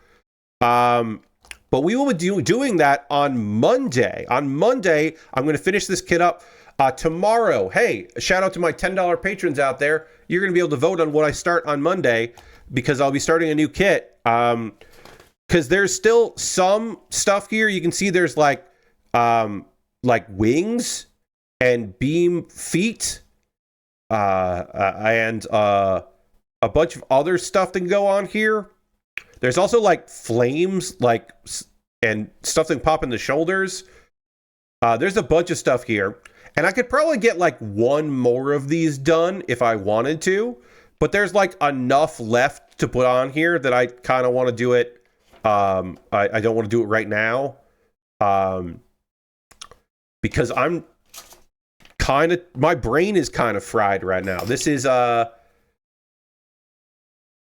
But we will be doing that on Monday. On Monday, I'm going to finish this kit up. Tomorrow, hey, shout out to my $10 patrons out there. You're going to be able to vote on what I start on Monday because I'll be starting a new kit. Because there's still some stuff here. You can see there's like wings and beam feet. And a bunch of other stuff that can go on here. There's also like flames, and stuff that can pop in the shoulders. There's a bunch of stuff here, and I could probably get like one more of these done if I wanted to, but there's like enough left to put on here that I kind of want to do it. I don't want to do it right now, because I'm kind of, my brain is kind of fried right now. This is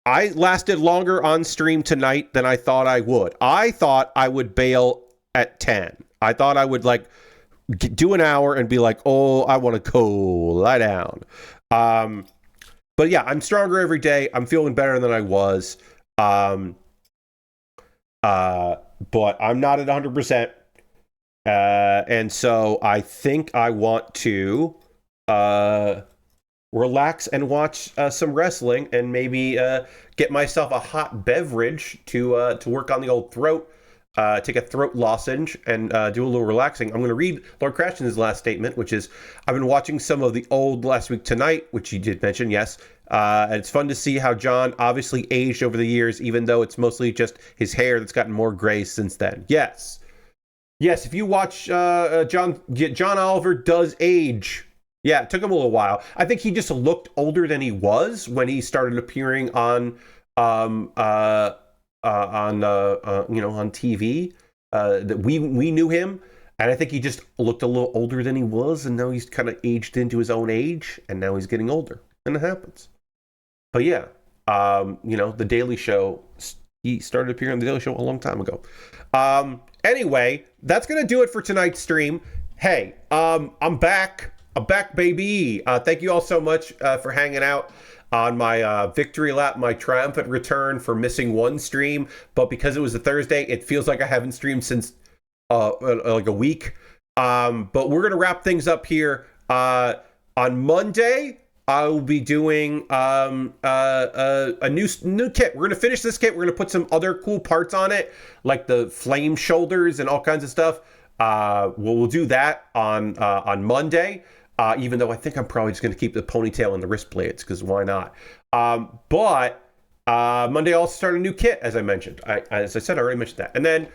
I lasted longer on stream tonight than I thought I would. I thought I would bail at 10. I thought I would like do an hour and be like, oh, I want to go lie down. But yeah, I'm stronger every day. I'm feeling better than I was. But I'm not at 100%. And so I think I want to relax and watch some wrestling and maybe get myself a hot beverage to work on the old throat. Take a throat lozenge and do a little relaxing. I'm going to read Lord Crashton's last statement, which is, I've been watching some of the old Last Week Tonight, which you did mention, yes. And it's fun to see how John obviously aged over the years, even though it's mostly just his hair that's gotten more gray since then. Yes. Yes, if you watch John Oliver does age. Yeah, it took him a little while. I think he just looked older than he was when he started appearing on TV. That we knew him, and I think he just looked a little older than he was, and now he's kind of aged into his own age, and now he's getting older, and it happens. But yeah, The Daily Show. He started appearing on The Daily Show a long time ago. Anyway, that's gonna do it for tonight's stream. Hey, I'm back. I'm back, baby. Thank you all so much for hanging out on my victory lap, my triumphant return for missing one stream. But because it was a Thursday, it feels like I haven't streamed since like a week. But we're going to wrap things up here. On Monday, I will be doing a new kit. We're going to finish this kit. We're going to put some other cool parts on it, like the flame shoulders and all kinds of stuff. We'll do that on Monday. Even though I think I'm probably just going to keep the ponytail and the wrist blades, because why not? But Monday I'll also start a new kit, as I mentioned. As I said, I already mentioned that. And then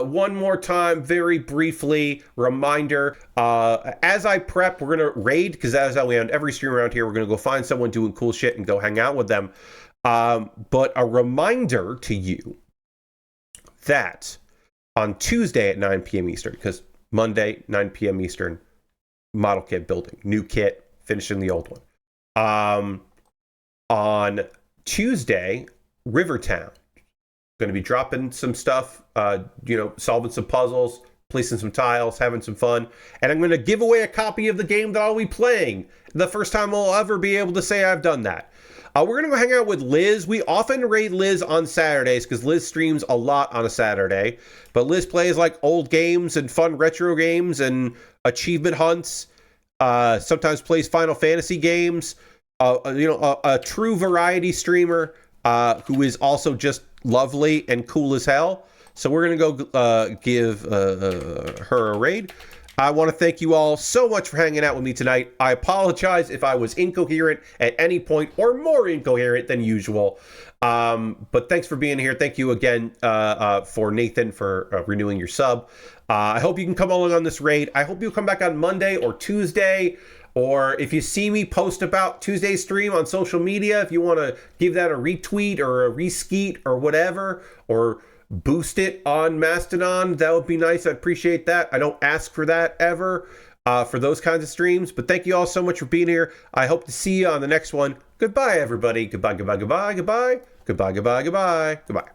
one more time, very briefly, reminder, as I prep, we're going to raid, because that is how we end every stream around here. We're going to go find someone doing cool shit and go hang out with them. But a reminder to you that on Tuesday at 9 p.m. Eastern, because Monday, 9 p.m. Eastern, model kit building, new kit, finishing the old one. On Tuesday, Rivertown, going to be dropping some stuff, solving some puzzles, placing some tiles, having some fun, and I'm going to give away a copy of the game that I'll be playing. The first time I'll ever be able to say I've done that. We're going to go hang out with Liz. We often raid Liz on Saturdays because Liz streams a lot on a Saturday. But Liz plays like old games and fun retro games and achievement hunts. Sometimes plays Final Fantasy games. A true variety streamer who is also just lovely and cool as hell. So we're going to go give her a raid. I want to thank you all so much for hanging out with me tonight. I apologize if I was incoherent at any point or more incoherent than usual. But thanks for being here. Thank you again for Nathan for renewing your sub. I hope you can come along on this raid. I hope you'll come back on Monday or Tuesday. Or if you see me post about Tuesday's stream on social media, if you want to give that a retweet or a reskeet or whatever, or boost it on Mastodon, that would be nice. I appreciate that. I don't ask for that ever for those kinds of streams. But thank you all so much for being here. I hope to see you on the next one. Goodbye, everybody. Goodbye, goodbye, goodbye, goodbye. Goodbye, goodbye, goodbye, goodbye.